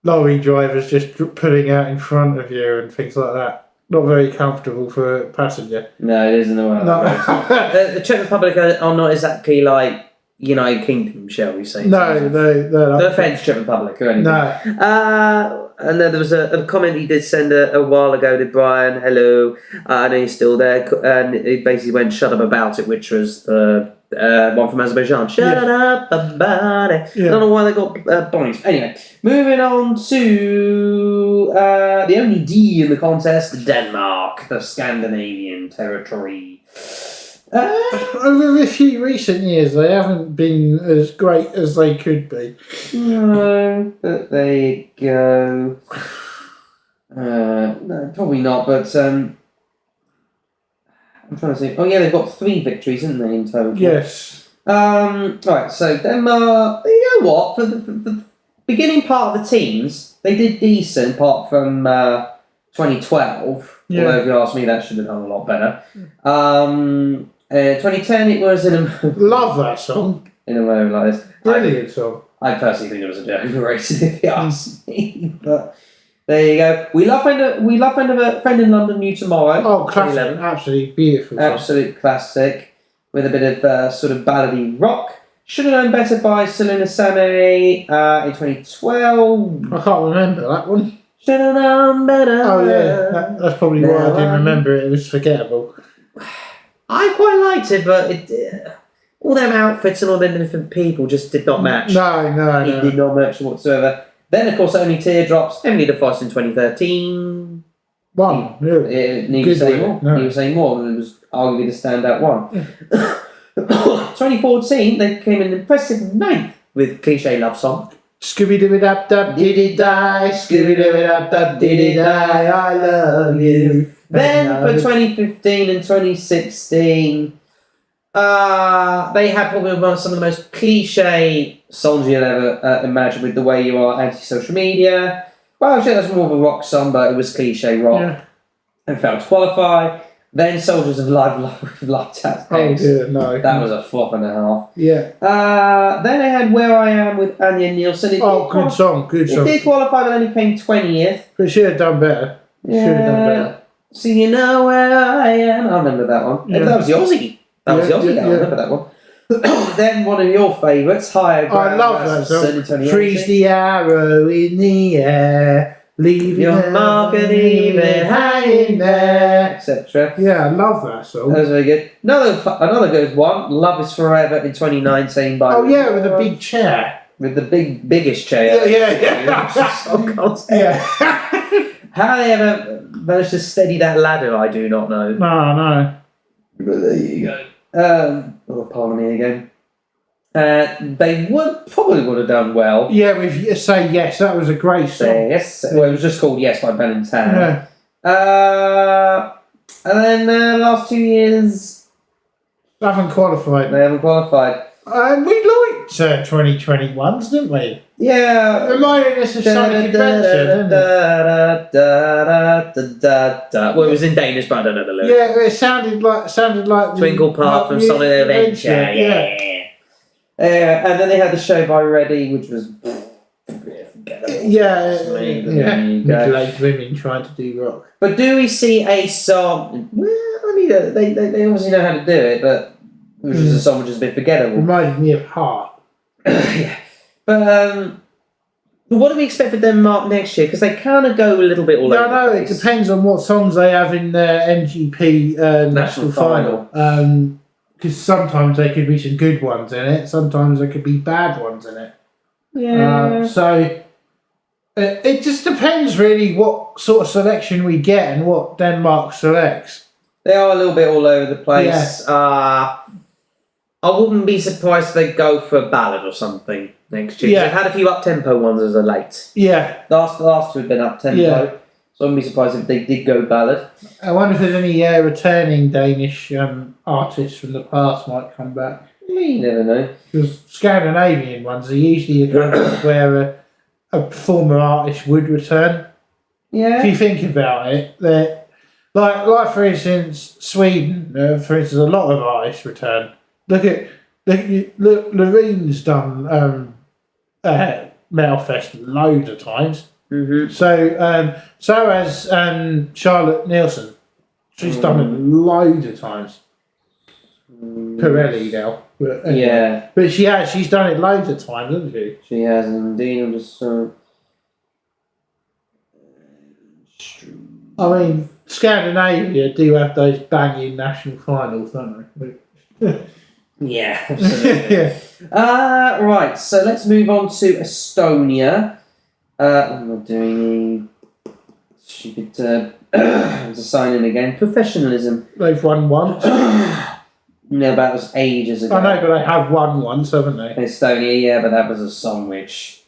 Lorry drivers just pulling out in front of you and things like that. Not very comfortable for a passenger. No, it isn't. The Czech Republic are not exactly like United Kingdom, shall we say? No. No offence, Czech Republic or anything. No. and then there was a comment he did send a while ago. Did Brian? Hello, I know he's still there, and he basically went "shut up about it," which was the one from Azerbaijan. Shut up about it. I don't know why they got points. Anyway, moving on to the only D in the contest, Denmark, the Scandinavian territory. Over a few recent years, they haven't been as great as they could be. No, but there you go. No, probably not, but I'm trying to see. Oh, yeah, they've got 3 victories, haven't they, in total? Yes. Right, so Denmark, you know what? For the beginning part of the teams, they did decent, apart from 2012. Yeah. Although, if you ask me, that should have done a lot better. 2010, it was in a... Love that song. in a moment like this. Brilliant song. I personally think it was a bit overrated, if you ask me. But there you go. We love friend of a friend in London, New Tomorrow. Oh, classic! Absolutely beautiful. Absolute classic, with a bit of sort of ballady rock. Should have known better by Selena Same in 2012. I can't remember that one. Should have known better. Oh yeah, that's probably why I didn't remember it. It was forgettable. I quite liked it, but it. All them outfits and all them different people just did not match. No. It did not match whatsoever. Then, of course, Only Teardrops, Emily the Foss in 2013. One, really. Need to say more. Need to say more. It was arguably the standout one. 2014, they came in impressive 9th with Cliche Love Song. Scooby Dooby Dap Dap Diddy Die, Scooby Dooby Dap Dap Diddy Die, I love you. Then for 2015 and 2016, they had probably some of the most cliche songs you'll ever imagine, with The Way You Are, Anti-Social Media. Well, actually, that's more of a rock song, but it was cliche rock. And failed to qualify. Then Soldiers of Love Tats. Oh dear, no. That was a flop and a half. Yeah. Then they had Where I Am with Anya Nielsen. Good song. It did qualify, but only came 20th. But should have done better. Yeah. So you know where I am. I remember that one. Yeah. That was the Aussie. I remember that one. Then one of your favourites, Higher Ground. I love that song. Freeze the arrow in the air, leaving your mark and even hanging there, etc. Yeah, I love that song. That was very good. Another good one, Love Is Forever in 2019 by... Oh yeah, with a big chair. With the biggest chair. Yeah. How they ever managed to steady that ladder, I do not know. No. But there you go. Pardon me again. They probably would have done well. Yeah, with Say Yes, that was a great song. Say Yes. Well, it was just called Yes by Ben and Tan. Yeah. And then last 2 years... They haven't qualified. They haven't qualified. And we liked 2021s, didn't we? Yeah. Reminded us of Sonic Adventure, didn't it? Well, it was in Danish, but I don't know the lyrics. Yeah, it sounded like Twinkle Park from Sonic Adventure. Yeah. And then they had the show by Reddy, which was middle-aged women trying to do rock. But do we see a song? Well, I mean, they obviously know how to do it, but which is a song which is a bit forgettable. Reminded me of Heart. Yeah, but what do we expect for Denmark next year? Because they kind of go a little bit all over. No, it depends on what songs they have in their MGP national final. Because sometimes there could be some good ones in it, sometimes there could be bad ones in it. Yeah. So it just depends really what sort of selection we get and what Denmark selects. They are a little bit all over the place. Yeah. I wouldn't be surprised if they go for a ballad or something next year. Yeah. They've had a few up-tempo ones as of late. Yeah. The last two have been up-tempo. Yeah. So I wouldn't be surprised if they did go ballad. I wonder if there's any returning Danish artists from the past might come back. You never know. Because Scandinavian ones are usually the countries where a former artist would return. Yeah. If you think about it, they're like for instance, Sweden. For instance, a lot of artists return. Look, Lorene's done Metalfest loads of times. Mm-hmm. So has Charlotte Nielsen. She's done it loads of times. Pirelli now. But anyway. Yeah. But she's done it loads of times, hasn't she? She has indeed. I'm just I mean, Scandinavia do have those banging national finals, don't they? Yeah, absolutely. Yeah. Right, so let's move on to Estonia. I'm not doing stupid just sign in again. Professionalism. They've won once. No, that was ages ago. I know, but they have won once, haven't they? Estonia, yeah, but that was a song which...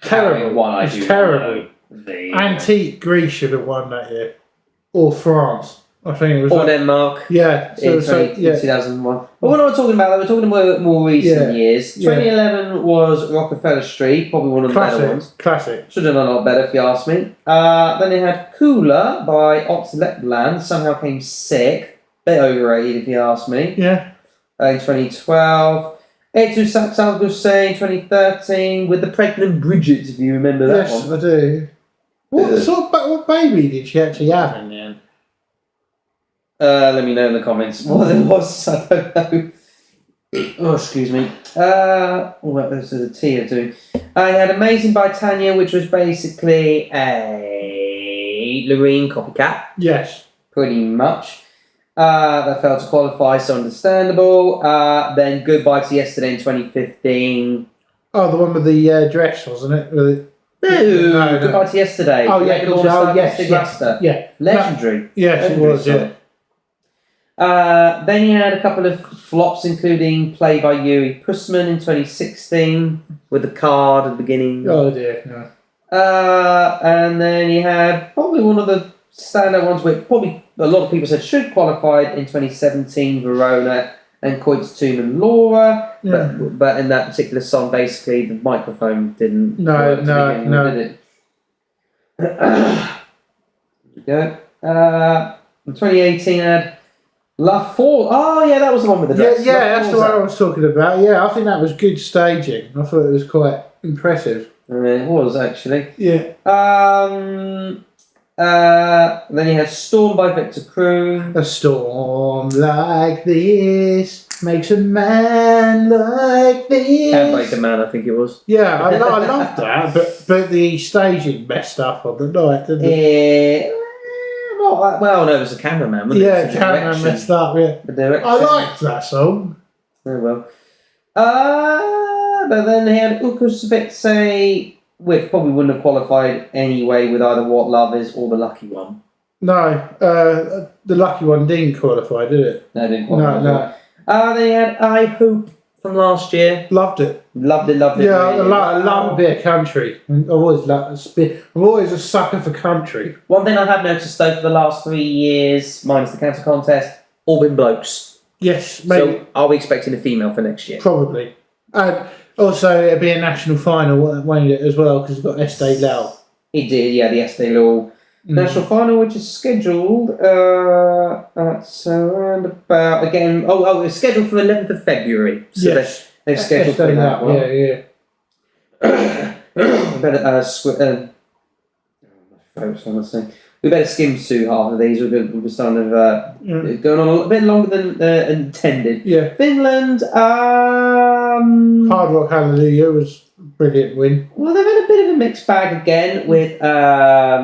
Terrible. One I It's do terrible. know. Antique Greece should have won that year. Or France. I think it was. Or Denmark. Yeah. In 2001. But we're not talking about that, we're talking about more recent years. 2011 was Rockefeller Street, probably one of the better ones. Classic. Should have done a lot better if you ask me. Then they had Kula by Oxletland, somehow came sixth. Bit overrated if you ask me. Yeah. In 2012. Etu Salguse 2013 with the pregnant Bridget, if you remember that Yes, one. I do. What baby did she actually have in the end? Let me know in the comments what it was. I don't know. Oh, excuse me. What was the tea of doing? I had Amazing by Tanya, which was basically a Loreen copycat. Yes. Pretty much. That failed to qualify, so understandable. Then Goodbye to Yesterday in 2015. Oh, the one with the dress, wasn't it? No, Goodbye to Yesterday. Oh, yeah, yes. Yeah. Legendary. Yes, it was, yeah. Then you had a couple of flops, including Play by Yuri Pussman in 2016 with the card at the beginning. Oh dear, no. And then you had probably one of the standout ones, which probably a lot of people said should qualify in 2017, Verona and Coit's Tomb and Laura. Yeah. But in that particular song, basically, the microphone didn't No. did it? There we go. In 2018, I had La Fall. Oh, yeah, that was the one with the dress. Yeah, that's the one I was talking about. Yeah, I think that was good staging. I thought it was quite impressive. It was, actually. Yeah. Then you had Storm by Victor Kroon. A storm like this makes a man like this. Can't Break a Man, I think it was. Yeah, I loved that, but the staging messed up on the night, didn't it? Well, no, it was a cameraman, wasn't it? Yeah, It was cameraman messed up, yeah. The direction. I liked that song. Oh, well. But then they had Ukusvitse, which probably wouldn't have qualified anyway with either What Love Is or The Lucky One. No, the lucky one didn't qualify, did it? No, didn't qualify. No. They had I Hope from last year. Loved it. Loved it. Yeah, Really. I love a bit of country. I'm always a sucker for country. One thing I have noticed though for the last 3 years, minus the cancer contest, all been blokes. Yes, maybe. So are we expecting a female for next year? Probably. And also, it'll be a national final, won't it, as well, because we've got Estee Lau. It did, yeah, the Estee Lauder national final, which is scheduled at around about, again, it's scheduled for the 11th of February. So yes. they've scheduled for that one. Yeah. We better skim through half of these. We're starting to going on a little bit longer than intended. Yeah. Finland. Hard Rock Hallelujah was a brilliant win. Well, they've had a bit of a mixed bag again with Da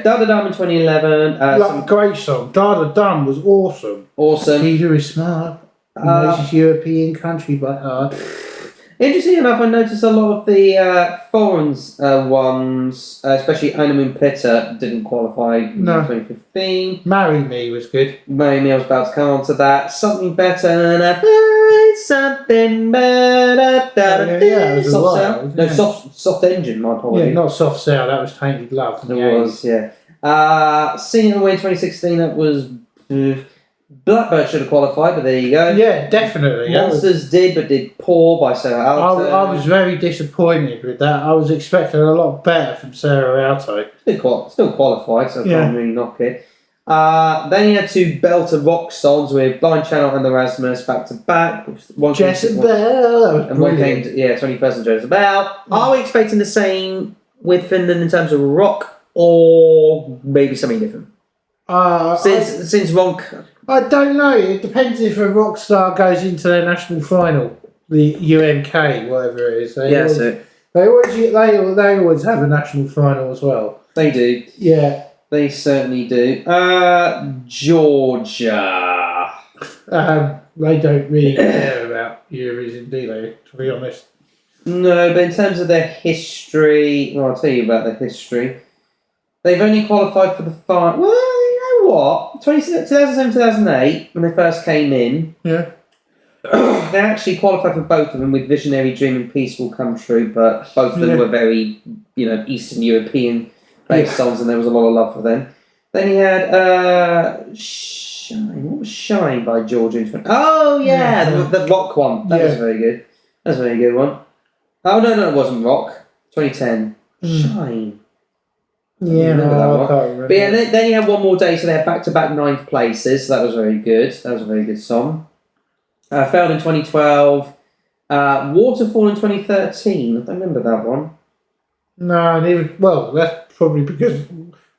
Da Dum in 2011. Great song. Da Da Dum was awesome. Awesome. Peter is smart. He knows his European country by heart. Interesting enough, I noticed a lot of the foreign ones, especially Animum Pitta, didn't qualify in 2015. Marry Me was good. Marry Me, I was about to come on to that. Something Better, and I find something better. Yeah, it was Soft Cell? Soft Engine, my apologies. Yeah, not Soft Cell, that was Tainted Love. It was, yeah. Singing Away in 2016, that was... Blackbird should have qualified, but there you go. Yeah, definitely. Monsters did Poor by Sarah Alto. I was very disappointed with that. I was expecting a lot better from Sarah Alto. Still qualified, so I can't really knock it. Then you had two belter rock songs with Blind Channel and the Rasmus back to back. Jezebel. And one came to 21st and Jezebel. Are we expecting the same with Finland in terms of rock, or maybe something different? Since Ronk... I don't know. It depends if a rock star goes into their national final, the UMK, whatever it is. They always have a national final as well. They do. Yeah. They certainly do. Georgia. They don't really care about Eurovision, do they? To be honest. No, but in terms of their history, well, I'll tell you about their history. They've only qualified for the final. Well, you know what? 2007, 2008, when they first came in, Yeah. they actually qualified for both of them with Visionary Dream and Peace Will Come True, but both of them were very, Eastern European based songs, and there was a lot of love for them. Then he had Shine. What was Shine by Georgia? Oh, yeah, the rock one. That was very good. That's a very good one. Oh, no, it wasn't rock. 2010. Shine. Yeah, I can't remember. But yeah, then you had One More Day, so they had back-to-back 9th places. So that was very good. That was a very good song. Failed in 2012. Waterfall in 2013. I don't remember that one. No, that's probably because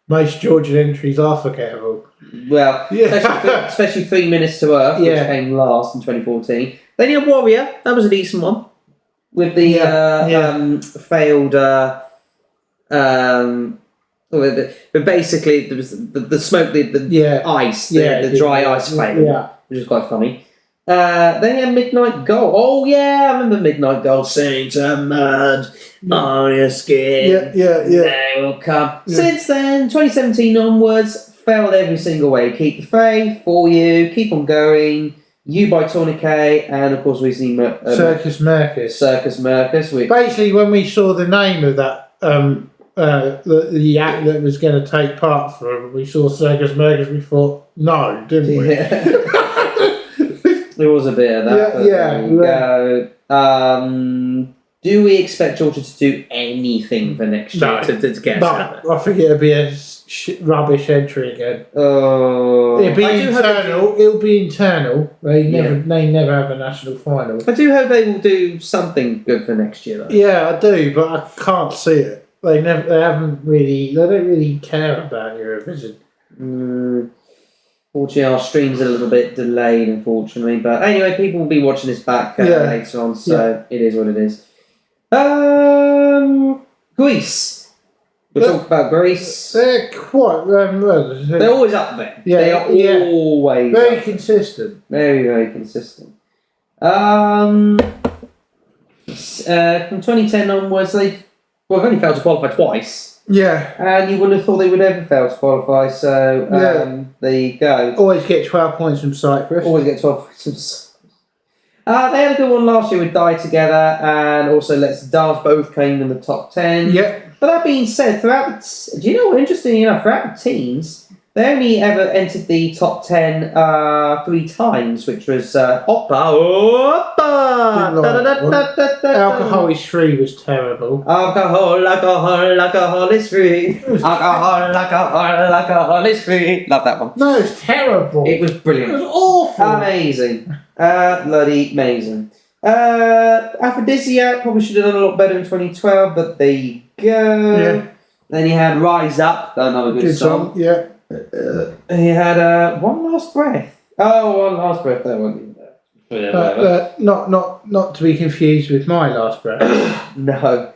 most Georgian entries are forgettable. Well, especially 3 Minutes to Earth, which came last in 2014. Then you had Warrior. That was a decent one. With the failed... but basically, there was the smoke, the ice, the dry ice failed, which is quite funny. Then you had Midnight Gold. Oh yeah, I remember Midnight Gold. Saints are mud on your skin. They will come. Since then, 2017 onwards, failed every single way. Keep the Faith, For You, Keep on Going, You by Tourniquet, and of course recently Circus Mercus. Circus Mercus. Basically, when we saw the name of that the act that was going to take part for him, we saw Circus Mercus, we thought, no, didn't we? There was a bit of that. There we go. Do we expect Georgia to do anything for next year to get us? I think it'll be a rubbish entry again. Oh, it'll be internal. They never have a national final. I do hope they will do something good for next year, though. Yeah, I do, but I can't see it. They don't really care about Eurovision. Fortunately, our stream's a little bit delayed, unfortunately. But anyway, people will be watching this back later on, so it is what it is. Greece. We'll talk about Greece. They're quite... they're always up there. Yeah, they are always very consistent. Very, very consistent. From 2010 onwards, they've only failed to qualify twice. Yeah. And you wouldn't have thought they would ever fail to qualify, so there you go. Always get 12 points from Cyprus. Always get 12 points from Cyprus. They had a good one last year with Die Together, and also Let's Dance, both came in the top 10. Yeah. But that being said, do you know what, interesting enough, throughout the teens, they only ever entered the top 10 3 times, which was Oppa. Alcohol is Free was terrible. Alcohol is free. Alcohol is free. Love that one. No, it's terrible. It was brilliant. It was awful. Amazing. Bloody amazing. Aphrodisiac probably should have done a lot better in 2012, but there you go. Yeah. Then you had Rise Up, another good song. Yeah. He had One Last Breath. Oh, One Last Breath. That wasn't there. Not to be confused with My Last Breath. No.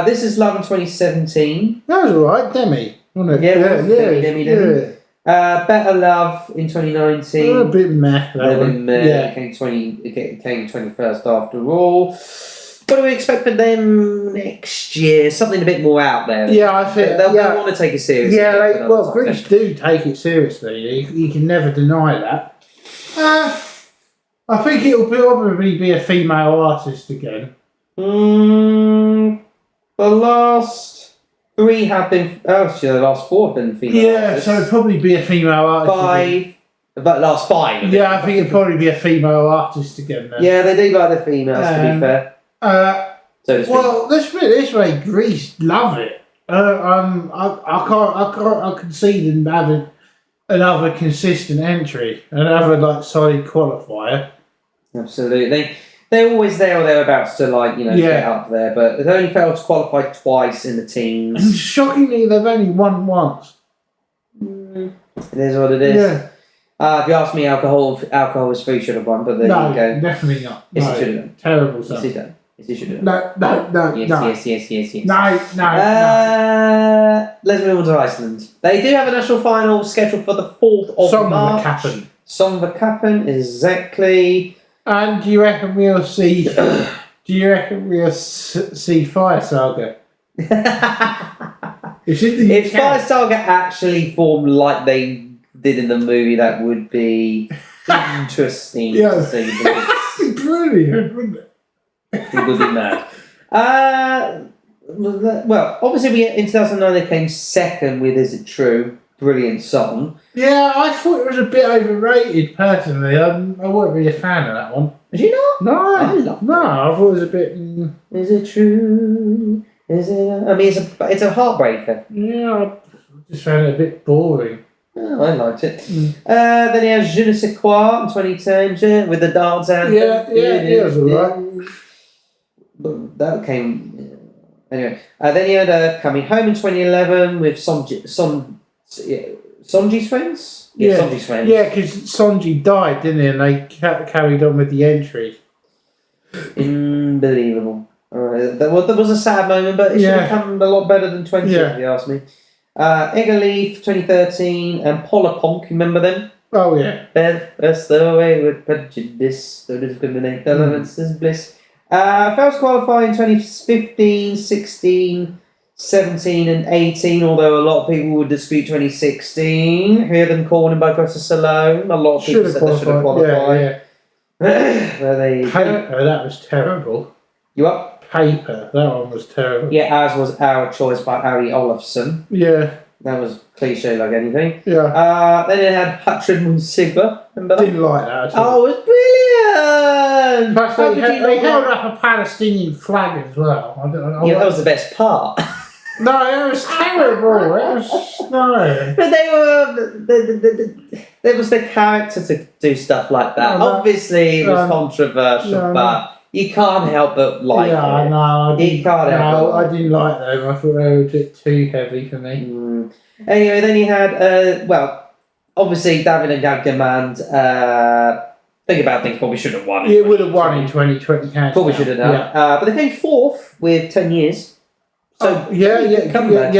This is Love in 2017. That was alright, Demi, wasn't it? Demi. Better Love in 2019. A bit meh. It came 21st after all. What do we expect for them next year? Something a bit more out there. Yeah, I think they'll want to take it seriously. Yeah, Greece do take it seriously. You can never deny that. I think it'll probably be a female artist again. The last 3 have been. The last 4 have been female artists. So it'll probably be a female artist. 5. But last 5. Yeah, I think it'll probably be a female artist again. Then. Yeah, they do like the females. To be fair. Let's put it this way: Greece love it. I can see them having another consistent entry, another solid qualifier. Absolutely, they're always there or thereabouts to get up there, but they've only failed to qualify twice in the teams. And shockingly, they've only won once. It is what it is. Yeah. If you ask me, Alcohol is Free should have won, but there you go. Definitely not. Yes, he should have done. Terrible stuff. Yes, he done. Yes, you should do it. No. Yes. No. Let's move on to Iceland. They do have a national final scheduled for the 4th of March. Sommerkappen, exactly. And do you reckon we'll see? Fire Saga? If Fire Saga actually formed like they did in the movie, that would be interesting to see. That'd be brilliant, wouldn't it? It would be mad. Well, obviously, in 2009 they came second with "Is It True?" Brilliant song. Yeah, I thought it was a bit overrated personally. I wasn't really a fan of that one. Did you not? No, I loved it. I thought it was a bit. Is it true? Is it? I mean, it's a heartbreaker. Yeah, I just found it a bit boring. Oh, I liked it. Then he has Je ne sais quoi in 2010 with the dance anthem. Yeah, was alright. That came anyway. Then he had Coming Home in 2011 with Sonji's friends. Sonji's friends. Yeah, because Sonji died, didn't he? And they carried on with the entry. Unbelievable. That was a sad moment, but it should have come a lot better than 20, if you ask me. Egerleaf 2013 and Polapunk, remember them? Oh yeah. That's the way with prejudice. So discriminate elements is bliss. Fails qualify in 2015, 16, 17 and 18, although a lot of people would dispute 2016. Hear them calling by Greta Salome. A lot of people said they should have qualified. Paper, that was terrible. You up? Paper, that one was terrible. Yeah, as was Our Choice by Ari Olafsson. Yeah. That was cliche like anything. Yeah. Then it had Patrin Sigma. Remember that? Didn't like that at all. Oh, it was brilliant! Plus they held up a Palestinian flag as well. That was the best part. No, it was terrible. No. But there was the character to do stuff like that. Obviously, it was controversial, but you can't help but like it. No, You can't help but I didn't like them. I thought they were a bit too heavy for me. Anyway, then you had, obviously, David and Gaggermand. Think about things, probably should have won. It would have won in 2020. Probably should have done. Yeah. But they came 4th with 10 years. So very good comeback.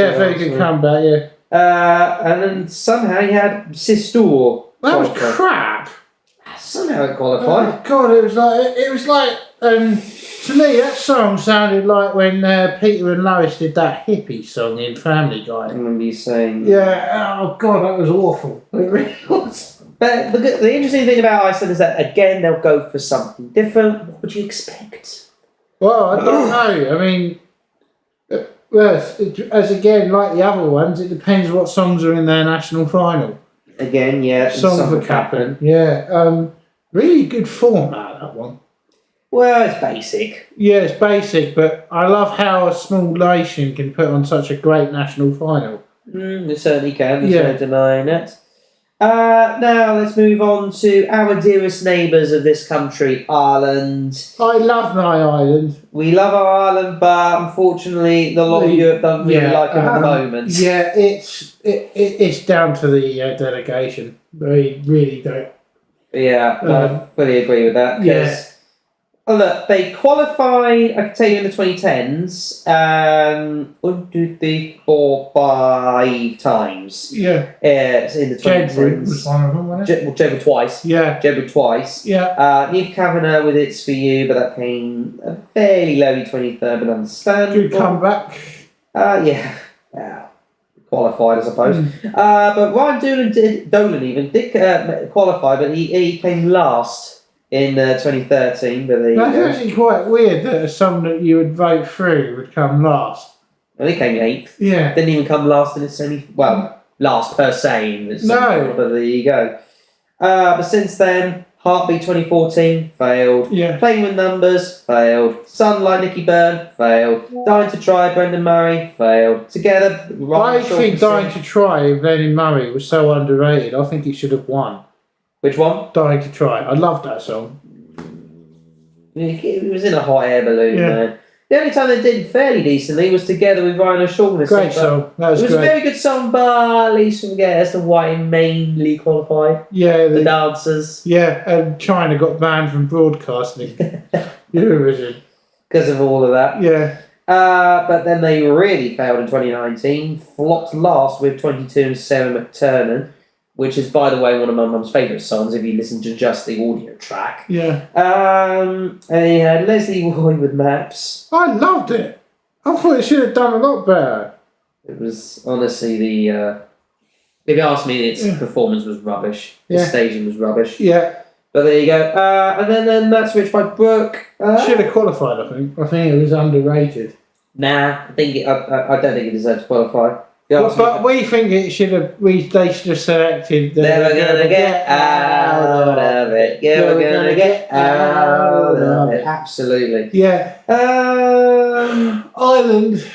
Yeah. And then somehow you had Sistor. That was crap. Somehow it qualified. Oh, God, it was like to me that song sounded like when Peter and Lois did that hippie song in Family Guy. I remember you saying. Yeah. Oh God, that was awful. It really was. But the interesting thing about Iceland is that again they'll go for something different. What would you expect? Well, I don't know. I mean. Well, as again, like the other ones, it depends what songs are in their national final. Again, yeah. Sommerkappen. Yeah. Really good format, that one. Well, it's basic. Yeah, it's basic, but I love how a small nation can put on such a great national final. They certainly can. There's no denying it. Now let's move on to our dearest neighbours of this country, Ireland. I love my island. We love our island, but unfortunately, the lot of Europe don't really like it at the moment. Yeah, it's down to the delegation. They really don't. Yeah, I fully agree with that. Yeah. Look, they qualified, I can tell you, in the 2010s, 1, 2, 3, 4, 5 times. Yeah. In the 2010s. Jedward was one of them, wasn't it? Jedward twice. Yeah. Jedward twice. Yeah. Niamh Kavanagh with It's For You, but that came a fairly lowly 23rd, but understandable. Good comeback. Yeah. Qualified, I suppose. But Ryan Dolan did qualify, but he came last in 2013. But that's actually quite weird that a song that you would vote through would come last. Well, he came 8th. Yeah. Didn't even come last in its last per se. No. But there you go. But since then, Heartbeat 2014 failed. Yeah. Playing with Numbers failed. Sunlight Nicky Byrne failed. Dying to Try Brendan Murray failed. Together, I think Dying to Try Brendan Murray was so underrated. I think he should have won. Which one? Dying to Try. I love that song. It was in a hot air balloon, Yeah. man. The only time they did fairly decently was together with Ryan O'Shaughnessy. Great song. That was It was great. a very good song, but at least we forget as to why it mainly qualified. Yeah. The dancers. Yeah, and China got banned from broadcasting Eurovision. because of all of that. Yeah. But then they really failed in 2019, flopped last with 22 and Sarah McTurnan, which is, by the way, one of my mum's favourite songs if you listen to just the audio track. Yeah. And he had Leslie Roy with Maps. I loved it. I thought it should have done a lot better. It was honestly the... if you ask me, its performance was rubbish. The staging was rubbish. Yeah. But there you go. And then That's Rich by Brooke. Should have qualified, I think. I think it was underrated. Nah, I don't think it deserved to qualify. But we think it should have. They should have selected. Never gonna get out of it. Yeah, we're gonna get out of it. Absolutely. Yeah. Ireland.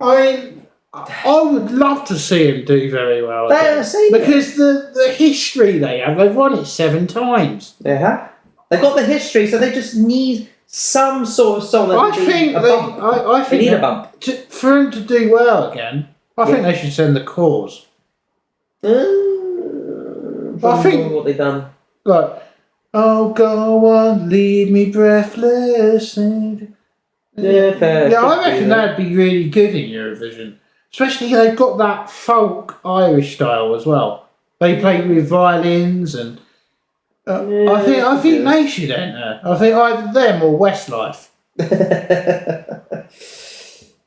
I would love to see them do very well. Because the history they have, they've won it 7 times. They have. They've got the history, so they just need some sort of song. I think they need a bump. For them to do well again, I think they should send the Cause. I think what they've done. Like, oh, go on, leave me breathless. I reckon that'd be really good in Eurovision. Especially they've got that folk Irish style as well. They play with violins and I think they should enter. I think either them or Westlife.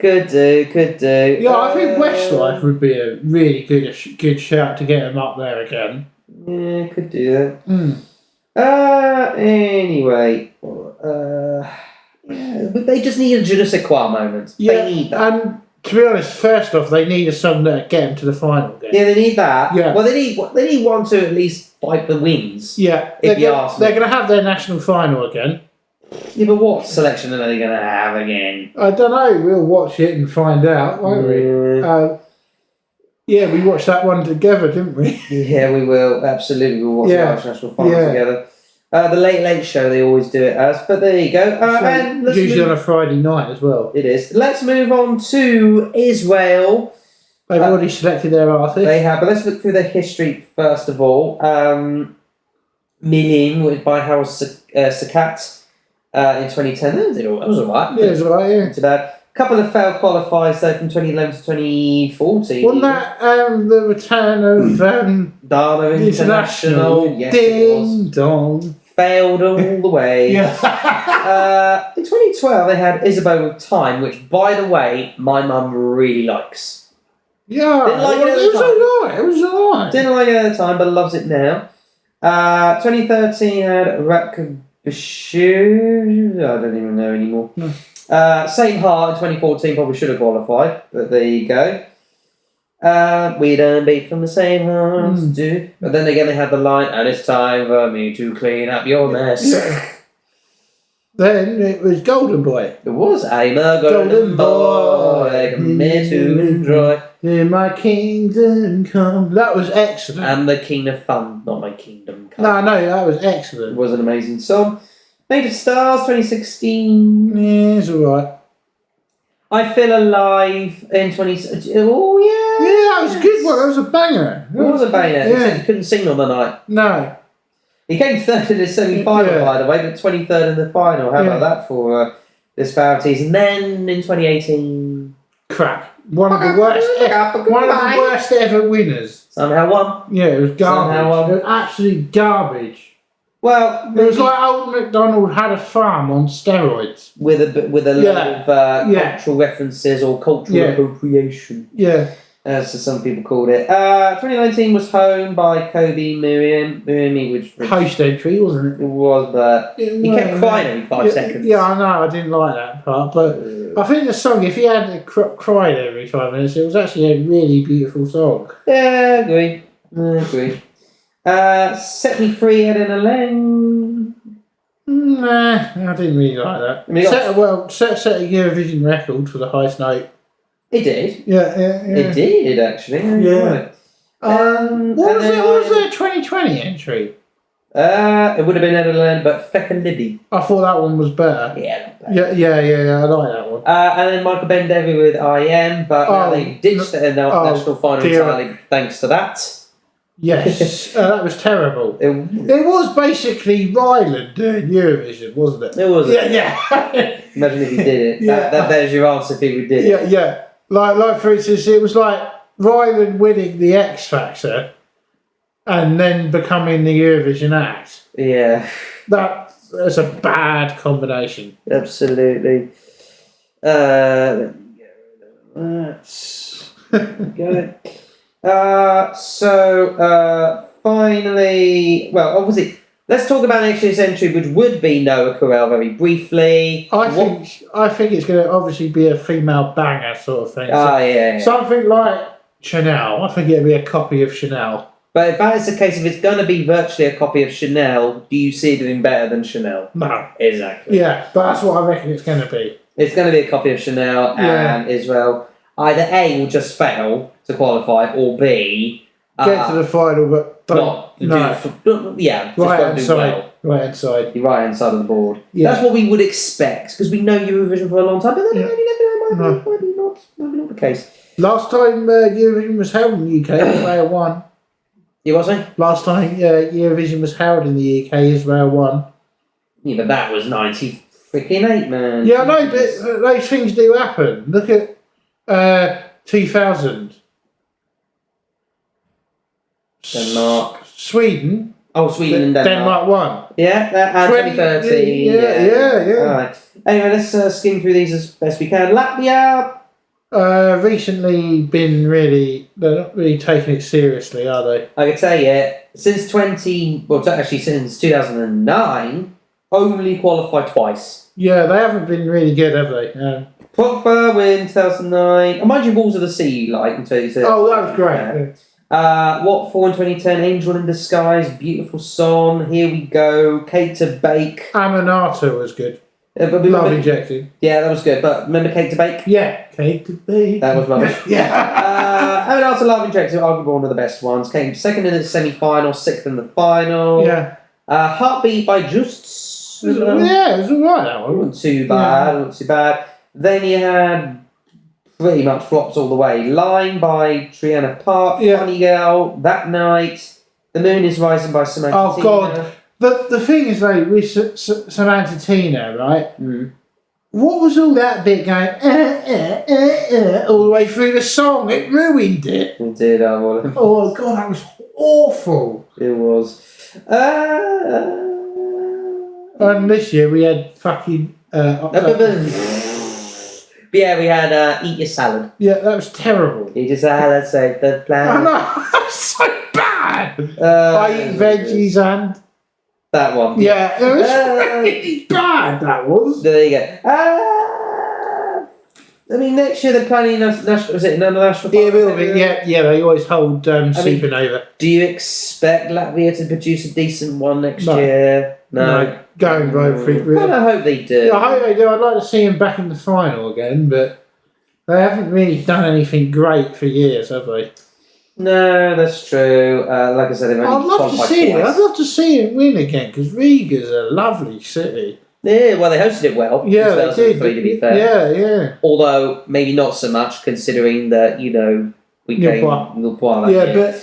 Could do. Yeah, I think Westlife would be a really good shout to get them up there again. Yeah, could do that. Anyway, but they just need a je ne sais quoi moment. Yeah, they need that. And to be honest, first off, they need a song that get them to the final game. Yeah, they need that. Yeah. Well, they need one to at least fight the wins. Yeah, if you ask me. They're going to have their national final again. Yeah, but what selection are they going to have again? I don't know. We'll watch it and find out, won't we? Yeah, we watched that one together, didn't we? Yeah, we will. Absolutely, we'll watch the Irish national final together. The Late Late Show, they always do it as, but there you go. And usually on a Friday night as well. It is. Let's move on to Israel. They've already selected their artist. They have, but let's look through their history first of all. Milim by Harold Sakat in 2010. That was alright. Yeah, it was alright, yeah. Not too bad. A couple of failed qualifiers though from 2011 to 2014. Wasn't that the return of Dana International? Yes, Ding dong. Failed all the way. Yeah. In 2012 they had Isabeau with Time, which by the way my mum really likes. Yeah, Didn't like it was alright. Didn't like it at the time, but loves it now. 2013 had Rakbashu. I don't even know anymore. No. Same Heart in 2014 probably should have qualified, but there you go. We don't beat from the same heart, dude. But then again, they had the line, and it's time for me to clean up your mess. Then it was Golden Boy. It was. I'm a golden boy, come here to enjoy. In my kingdom come. That was excellent. And the King of Fun, not my kingdom come. No, that was excellent. It was an amazing song. Made of Stars, 2016. Yeah, it's alright. I Feel Alive in 20... Oh, yeah. Yeah, that was a good one. That was a banger. It was a banger. Yeah. He said he couldn't sing on the night. No. He came third in the semi-final, by the way, but 23rd in the final. How about that for disparities? And then in 2018... Crap. One of the worst ever winners. Somehow won. Yeah, it was garbage. Somehow won. It was absolutely garbage. Well, it was like old MacDonald had a farm on steroids. With a lot of cultural references or cultural appropriation. Yeah. As some people called it. 2019 was Home by Kobe Miriam, which host entry, wasn't it? It was, but he kept crying every 5 seconds. Yeah, I know. I didn't like that part, but I think the song, if he had cried every 5 minutes, it was actually a really beautiful song. Yeah, I agree. Set Me Free, Edna Lang. Nah, I didn't really like that. Set a Eurovision record for the highest note. It did. Yeah. It did, actually. Yeah. What was their 2020 entry? It would have been Edna Lang, but Feckin' Libby. I thought that one was better. Yeah, not bad. Yeah, I like that one. And then Michael Bendevi with I Am, but now they ditched their national final entirely thanks to that. Yes, that was terrible. It was basically Ryland doing Eurovision, wasn't it? It was. Yeah. Imagine if he did it. Yeah. There's your answer if he did it. Yeah. Like for instance, it was like Ryland winning the X Factor and then becoming the Eurovision act. Yeah. That's a bad combination. Absolutely. Let's go. Finally, well, obviously, let's talk about next year's entry, which would be Noah Carell very briefly. I think it's going to obviously be a female banger sort of thing. Yeah. Something like Chanel. I think it'll be a copy of Chanel. But if that is the case, if it's going to be virtually a copy of Chanel, do you see it doing better than Chanel? No. Exactly. Yeah, but that's what I reckon it's going to be. It's going to be a copy of Chanel, and Israel either A, will just fail to qualify, or B, get to the final, but right hand side. Right hand side. The right hand side of the board. Yeah. That's what we would expect, because we know Eurovision for a long time, but then maybe not the case. Last time Eurovision was held in the UK, Israel won. You what saying? Last time Eurovision was held in the UK, Israel won. Yeah, but that was 98, man. Yeah, I know, but those things do happen. Look at 2000. Denmark. Sweden. Oh, Sweden and Denmark. Denmark won. Yeah, and 2030. Yeah. All right. Anyway, let's skim through these as best we can. Latvia. Recently they're not really taking it seriously, are they? I can tell you, since 2009, only qualified twice. Yeah, they haven't been really good, have they? Pogba win 2009. And mind you, Walls of the Sea, like, until you said. Oh, that was great. What for in 2010? Angel in Disguise, beautiful song. Here we go. Cake to Bake. Aminata was good. Love Injected. Yeah, that was good. But remember Cake to Bake? Yeah, Cake to Bake. That was rubbish. Yeah. Aminata, Love Injected, arguably one of the best ones. Came second in the semi-final, sixth in the final. Yeah. Heartbeat by Justs. Yeah, it was alright, that one. Wasn't too bad. Then you had pretty much flops all the way. Line by Triana Park. Funny Girl. That Night. The Moon is Rising by Samantha Oh, Tina. God. The thing is, like, with Samantha Tina, right? Mm. What was all that bit going all the way through the song? It ruined it. It did, well. Oh, God, that was awful. It was. And this year we had fucking... Yeah, we had Eat Your Salad. Yeah, that was terrible. Eat Your Salad, save the planet. I know, that's so bad. I eat veggies and... That one. Yeah, it was really bad, that was. There you go. I mean, next year they're planning national. Was it another national? Yeah, it will be. Yeah, they always hold Supernova. Do you expect Latvia to produce a decent one next year? No. Going right through. I hope they do. Yeah, I hope they do. I'd like to see them back in the final again, but they haven't really done anything great for years, have they? No, that's true. Like I said, they've only qualified twice. I'd love to see it win again because Riga's a lovely city. Yeah, well, they hosted it well. Yeah, they did. To be fair. Yeah. Although maybe not so much, considering that we came. Yeah, but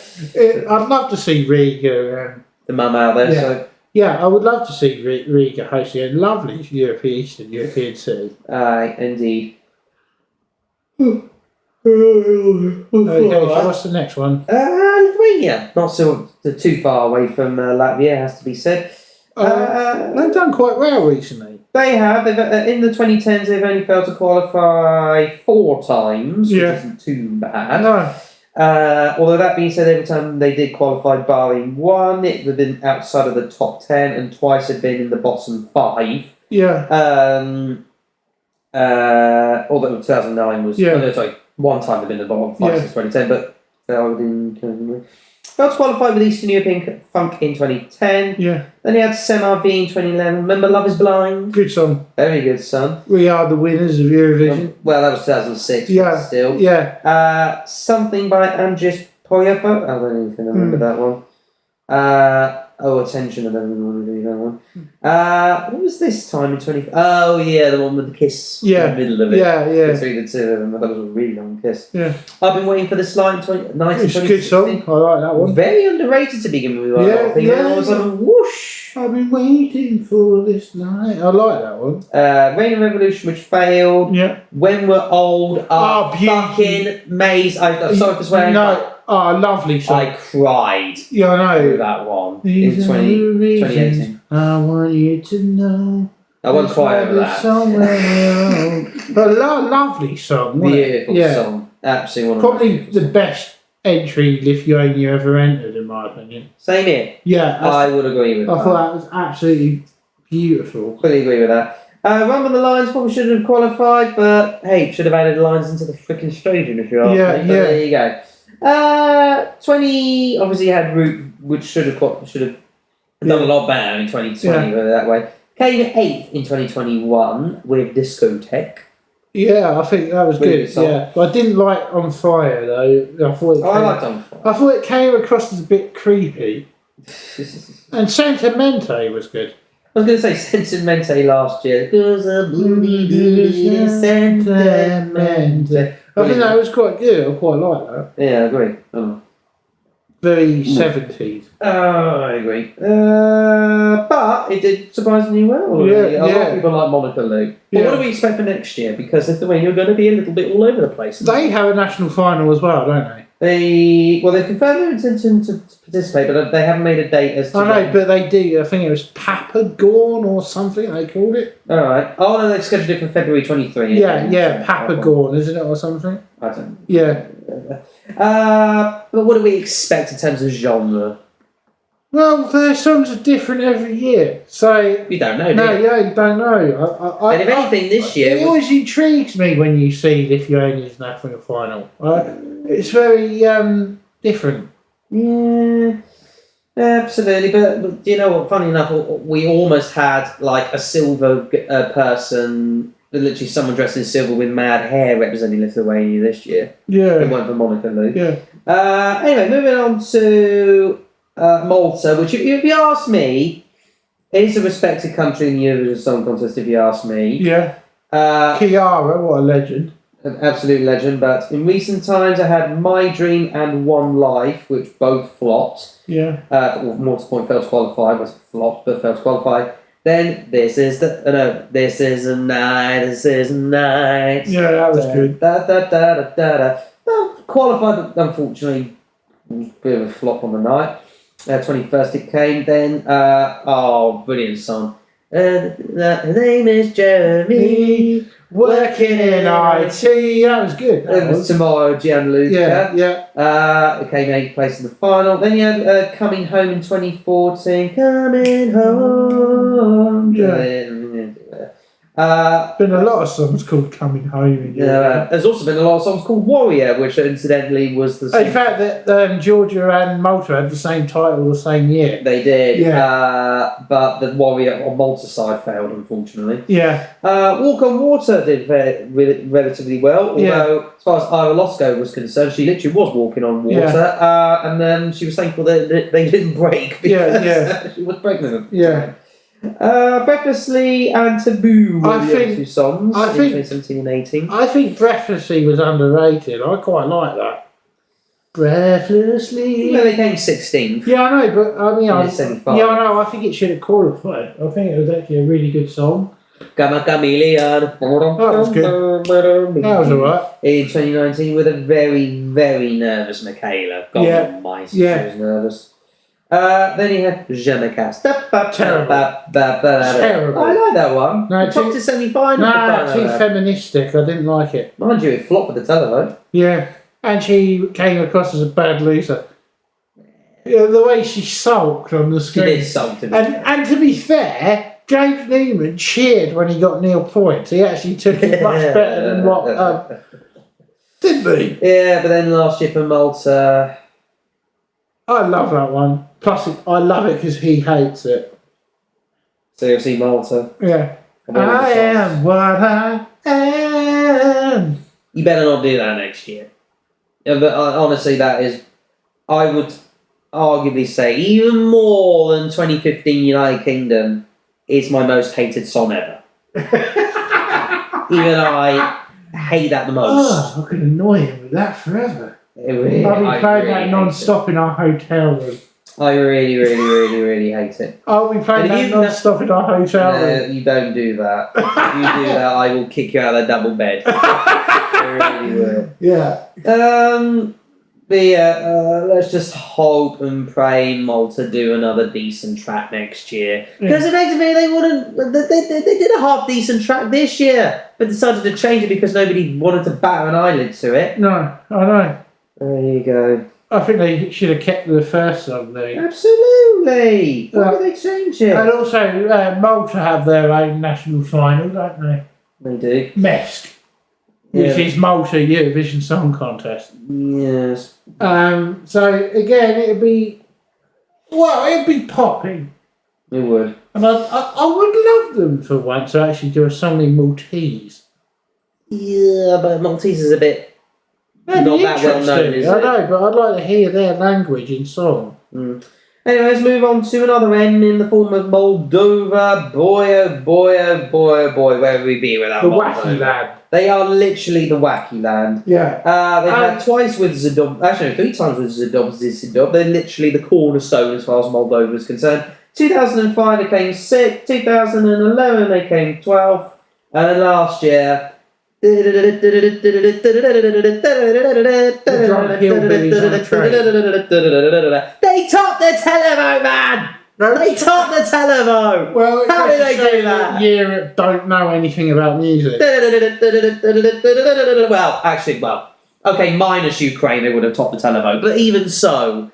I'd love to see Riga and the mum out there. Yeah. So yeah, I would love to see Riga hosting a lovely Eastern European city. Indeed. Okay, so what's the next one? Lithuania. Not too far away from Latvia, has to be said. They've done quite well recently. They have. In the 2010s, they've only failed to qualify 4 times, which isn't too bad. No. Although that being said, every time they did qualify, barring one, it would have been outside of the top 10, and twice had been in the bottom 5. Yeah. Although 2009 was... Yeah. Oh, no, sorry, one time they've been in the bottom 5 since 2010, but failed to qualify with Eastern European Funk in 2010. Yeah. Then he had Semar V in 2011. Remember Love is Blind? Good song. Very good song. We are the winners of Eurovision. Well, that was 2006. Yeah. But still. Yeah. Something by Andrzej Poyafo. I don't even remember that one. Attention, I don't really want to do that one. What was this time in 20... Oh, yeah, the one with the kiss in the middle of it. Yeah. Between the two of them. That was a really long kiss. Yeah. I've been waiting for this line in It's a good song. I like that one. Very underrated to begin with. All of a sudden, whoosh. I've been waiting for this night. I like that one. Rain and Revolution, which failed. Yeah. When We're Old. Fucking maze. I'm sorry for swearing. No. Lovely song. I cried. Yeah, I know. With that one in 2018. I want you to know. I won't cry over that. But lovely song. Beautiful song. Absolutely one probably the best entry Lithuania ever entered, in my opinion. Same here. Yeah. I would agree with that. I thought that was absolutely beautiful. Fully agree with that. Rumble the Lions probably should have qualified, but hey, should have added lines into the freaking stadium if you ask me. But there you go. 20 obviously had Root, which should have done a lot better in 2020, put it that way. Came 8th in 2021 with Discotheque. Yeah, I think that was good. Yeah, but I didn't like On Fire though. I liked On Fire. I thought it came across as a bit creepy. And Sentimente was good. I was going to say Sentimente last year. Sentimente. I think that was quite good. I quite like that. Yeah, I agree. Very 70s. I agree. But it did surprisingly well. A lot of people like Monica Lou. But what do we expect for next year? Because Lithuania are going to be a little bit all over the place. They have a national final as well, don't they? They've confirmed their intention to participate, but they haven't made a date as to... I know, but they do. I think it was Papagorn or something they called it. All right. Oh, no, they've scheduled it for February 23. Yeah, Papagorn, isn't it, or something? I don't know. Yeah. But what do we expect in terms of genre? Well, their songs are different every year, so... You don't know, do No, you? you don't know. And if anything, this year... It always intrigues me when you see Lithuania's national final. It's very different. Yeah, absolutely. But you know what? Funny enough, we almost had like a silver person, literally someone dressed in silver with mad hair representing Lithuania this year. Yeah. It went for Monica Lou. Yeah. Anyway, moving on to Malta, which, if you ask me, is a respected country in the Eurovision Song Contest, if you ask me. Yeah. Chiara, what a legend. An absolute legend, but in recent times I had My Dream and One Life, which both flopped. Yeah. More to the point, failed to qualify, was flopped, but failed to qualify. Then This Is a Night. Yeah, that was good. Well, qualified, but unfortunately, it was a bit of a flop on the night. 21st it came, then, brilliant song. The name is Jeremy, working in IT. That was good. It was tomorrow, Gianluca. Yeah. It came 8th place in the final. Then you had Coming Home in 2014. Coming Home. Been a lot of songs called Coming Home. There's also been a lot of songs called Warrior, which incidentally was the same. In fact, that Georgia and Malta had the same title the same year. They did. Yeah. But the Warrior on Malta's side failed, unfortunately. Yeah. Walk on Water did relatively well, although as far as Ira Losco was concerned, she literally was walking on water, and then she was thankful that they didn't break because she was pregnant at the time. Breathlessly and Taboo were the two songs in 2017 and 18. I think Breathlessly was underrated. I quite like that. Breathlessly. Well, they came 16th. Yeah, I know, but I mean, I know. I think it should have qualified. I think it was actually a really good song. Gamma Chameleon. That was good. That was alright. In 2019 with a very, very nervous Michaela. God almighty, she was nervous. Then he had Je me casse. Terrible. I like that one. No, top to semi-final. No, too feministic. I didn't like it. Mind you, it flopped with the telephone. Yeah, and she came across as a bad loser. Yeah, the way she sulked on the screen. She did sulk, didn't she? And to be fair, James Newman cheered when he got nil points. He actually took it much better than what... didn't he? Yeah, but then last year for Malta... I love that one. Plus, I love it because he hates it. So you'll see Malta. Yeah. I am what I am. You better not do that next year. Yeah, but honestly, that is... I would arguably say, even more than 2015 United Kingdom, is my most hated song ever. Even I hate that the most. Oh, I could annoy him with that forever. Really, I've been playing that hate non-stop in our hotel room. it. I really, really, really, really hate it. I'll be playing But that if you- non-stop in our hotel room. No, you don't do that. If you do that, I will kick you out of the double bed. I really will. Yeah. But yeah, let's just hope and pray Malta do another decent track next year. Because effectively they wouldn't. They did a half decent track this year, but decided to change it because nobody wanted to bat an eyelid to it. No, I know. There you go. I think they should have kept the first song there. Absolutely. Why would they change it? And also, Malta have their own national final, don't they? They do. MESC, which is Malta Eurovision Song Contest. Yes. So again, it'd be popping, It would. and I would love them for once to actually do a song in Maltese. Yeah, but Maltese is a bit That'd not be that well known, interesting. is I it? know, but I'd like to hear their language in song. Anyway, let's move on to another M in the form of Moldova. Boy, oh boy, oh boy, oh boy, where would we be without The Moldova? wacky lad. They are literally the wacky land. Yeah. They've had twice with Zidub, actually 3 times with Zidub. They're literally the cornerstone as far as Moldova is concerned. 2005 they came 6th, 2011 they came 12th, and then last year... They topped the televote, man! They topped the televote! Well, how did they do that? Europe don't know anything about music. Well, okay, minus Ukraine, they would have topped the televote, but even so,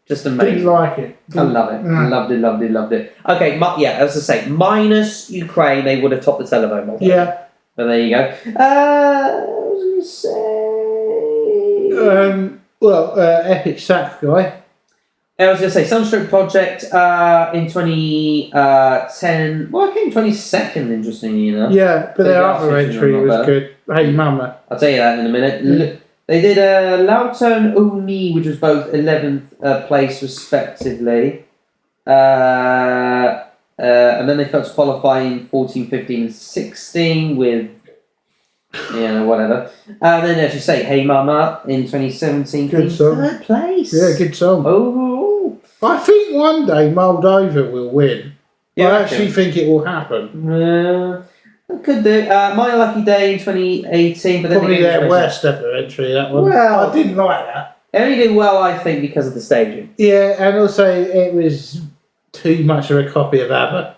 just amazing. Didn't like it. I love it. Loved it. Okay, as I say, minus Ukraine, they would have topped the televote. Moldova. Yeah. But there you go. I was going to say... Epic Sack guy. I was going to say, Sunstroke Project in 2010. Well, I came 22nd, interestingly enough. Yeah, but their last other season entry were was not bad. good. Hey Mama. I'll tell you that in a minute. They did Lautern Uni, which was both 11th place respectively. And then they failed to qualify in 14, 15 and 16 with, whatever. And then, as you say, Hey Mama in 2017 Good came song. 3rd place. Yeah, good song. Overall. I think one day Moldova will win. Yeah, I actually think it will happen. Could do. My Lucky Day in 2018, but then Probably again, their worst ever entry, that one. Well- I didn't like that. They only did well, I think, because of the staging. Yeah, and also it was too much of a copy of ABBA.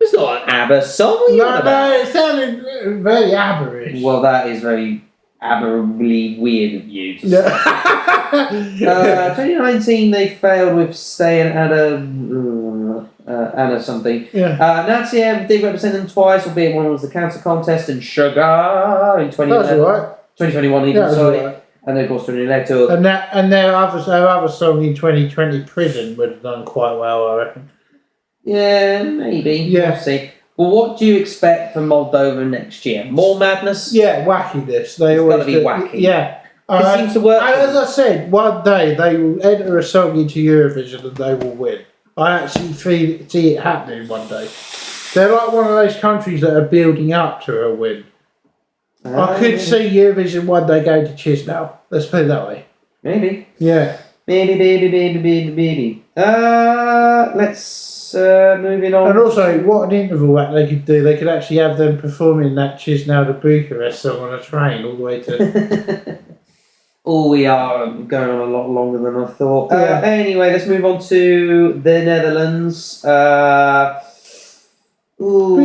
It's not an ABBA song. What are you on about? it sounded very ABBA-ish. Well, that is very admirably weird of you to say. Yeah. 2019, they failed with Stay and Anna something. Yeah. Natia did represent them twice, albeit one was the counter contest and Sugar in That's 2011. alright. 2021 even, Yeah, that's sorry. alright. And then, of course, 2022. And their other song in 2020, Prison, would have done quite well, I reckon. Yeah, maybe. Yeah. We'll see. Well, what do you expect from Moldova next year? More madness? Yeah, wackiness. They It's always gotta be do. wacky. Yeah. It seems to work. And as I said, one day they will enter a song into Eurovision and they will win. I actually see it happening one day. They're like one of those countries that are building up to a win. I could see Eurovision one day going to Chisinau. Let's put it that way. Maybe. Yeah. Baby. Let's moving on. And also, what an interval act they could do. They could actually have them performing that Chisinau to Bucharest song on a train all the way to... We are going on a lot longer than I thought. Yeah. Anyway, let's move on to the Netherlands. Be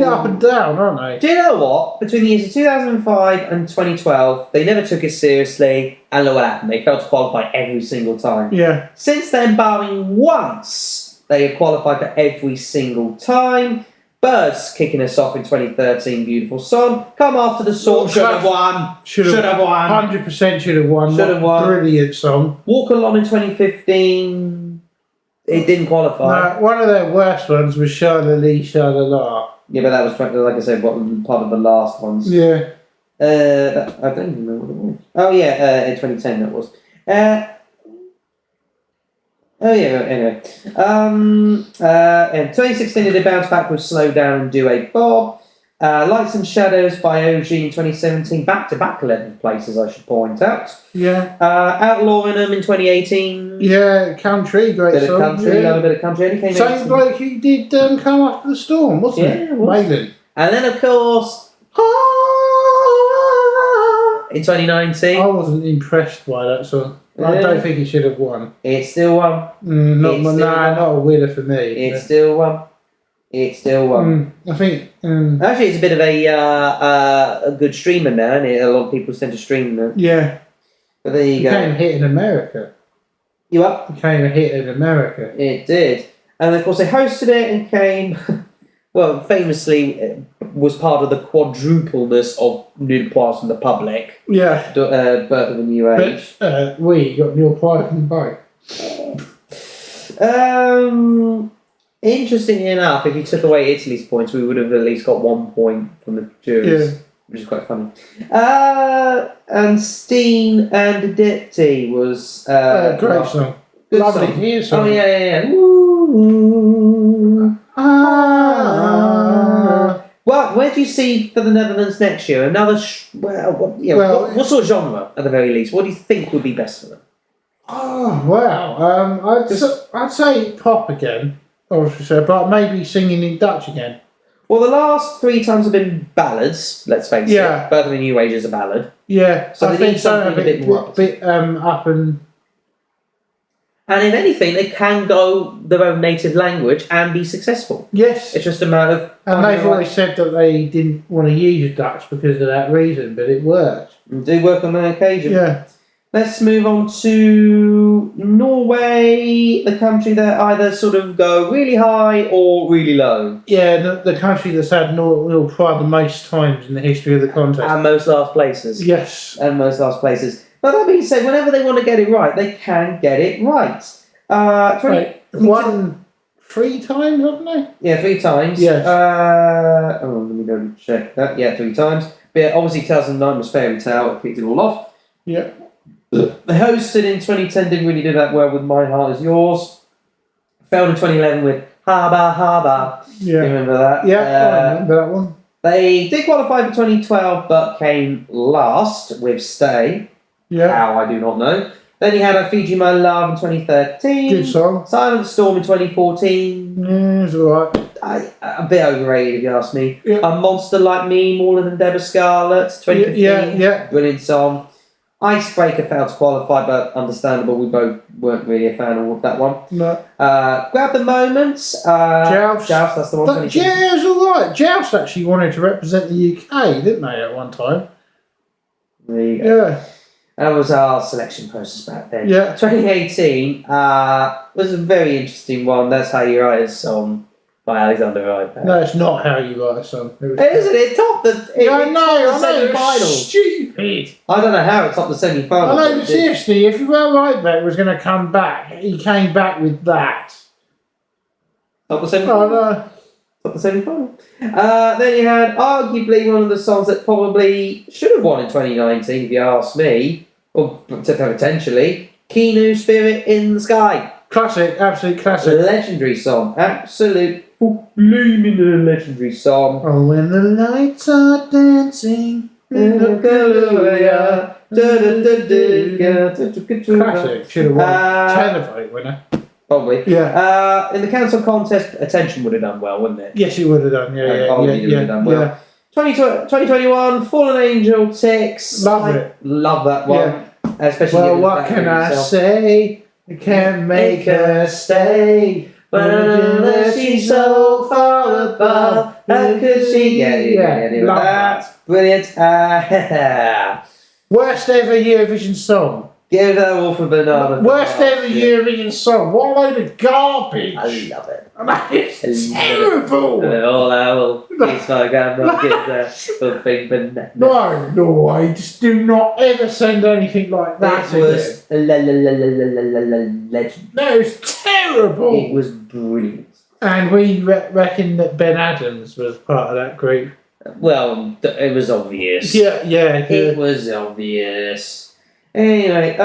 up and down, aren't they? Do you know what? Between the years of 2005 and 2012, they never took it seriously, and look what happened. They failed to qualify every single time. Yeah. Since then, barring once, they have qualified for every single time. Birds kicking us off in 2013, beautiful song. Come after the storm, should have won. Should have won. 100% should have won. Should have won. Brilliant song. Walk Along in 2015, it didn't qualify. No, one of their worst ones was Sha-La-Lee, Sha-La-La. Yeah, but that was, like I said, part of the last ones. Yeah. I don't even remember what it was. Oh, yeah, in 2010 that was. Oh yeah. Anyway, in 2016 they bounced back with "Slow Down" and "Do a Bob." Lights and Shadows by OG in 2017, back-to-back 11th places, I should point out. Yeah. Outlawing them in 2018. Yeah, country, great Bit song. of country, another bit of country. Only came Same in bloke who did Come After the Storm, wasn't it? Yeah, it was. Waylon. And then, of course, in 2019. I wasn't impressed by that song. I Yeah. don't think it should have won. It still won. Not a winner for me. It still won. It still won. I think. Actually, it's a bit of a good streamer now, isn't it? A lot of people tend to stream them. Yeah. But there you go. Became a hit in America. You up? Became a hit in America. It did. And of course, they hosted it and came, well, famously, was part of the quadrupleness of New Parts in the Public. Yeah. Birth of a New Age. But we got Neil Pride and Bike. Interestingly enough, if you took away Italy's points, we would have at least got 1 point from the jurors, which is quite funny. And Steen and Dipty was great song. Good Lovely song. to hear song. Oh yeah. Woo. Well, where do you see for the Netherlands next year? Another what sort of genre at the very least? What do you think would be best for them? Oh wow! I'd say pop again, obviously, but maybe singing in Dutch again. Well, the last 3 times have been ballads. Let's face it. Birth of a New Age is a ballad. Yeah, so I they think need something a bit more up and. And if anything, they can go their own native language and be successful. Yes, it's just a matter of. And they've always said that they didn't want to use Dutch because of that reason, but it worked. It do work on that occasion. Yeah. Let's move on to Norway, the country that either sort of go really high or really low. Yeah, the country that's had Neil Pride the most times in the history of the contest. And most last places. Yes. And most last places. But that being said, whenever they want to get it right, they can get it right. Won 3 times, haven't they? Yeah, 3 times. Yes. Let me go check that. Yeah, 3 times. But yeah, obviously 2009 was Fairy Tale, it kicked it all off. Yeah. They hosted in 2010, didn't really do that well with My Heart Is Yours. Failed in 2011 with Haba Haba. Yeah. You remember that? Yeah, I remember that one. They did qualify for 2012, but came last with Stay. Yeah. How, I do not know. Then you had a Fiji My Love in 2013. Good song. Silent Storm in 2014. It's alright. A bit overrated, if you ask me. Yeah. A Monster Like Me, More Than Deborah Scarlett, 2015. Yeah. Brilliant song. Icebreaker failed to qualify, but understandable. We both weren't really a fan of that one. No. Grab the Moments. Joust. That's the one. Joust, alright. Joust actually wanted to represent the UK, didn't they, at one time? There you go. Yeah. That was our selection process back then. Yeah. 2018 was a very interesting one. That's How You Write a Song by Alexander Rybak. No, it's not How You Write a Song. Isn't it? Topped the semi-final. Stupid. I don't know how it topped the semi-final. I know, but seriously, if Rybak was going to come back, he came back with that. Top the semi-final? Oh, no. Top the semi-final. Then you had arguably one of the songs that probably should have won in 2019, if you ask me, or potentially, Keanu, Spirit in the Sky. Classic, absolute classic. Legendary song. Absolute blooming legendary song. Oh, when the lights are dancing in the Galleria. Classic. Should have won. Televote winner. Probably. Yeah. In the council contest, Attention would have done well, wouldn't it? Yes, it would have done. Yeah. Would have done well. 2021, Fallen Angel, Tix. Love it. Love that one. Yeah. Especially. Well, what can I say? I can't make her stay. But she's so far above. How could she? Yeah. Love that. Brilliant. Worst ever Eurovision song. Give that all for Bernardo. Worst ever Eurovision song. What a load of garbage. I love it. It's terrible. All I will kiss my grandma, give that thing, but no, I just do not ever send anything like that. It was legend. No, it's terrible. It was brilliant. And we reckon that Ben Adams was part of that group. Well, it was obvious. Yeah. It was obvious. Anyway,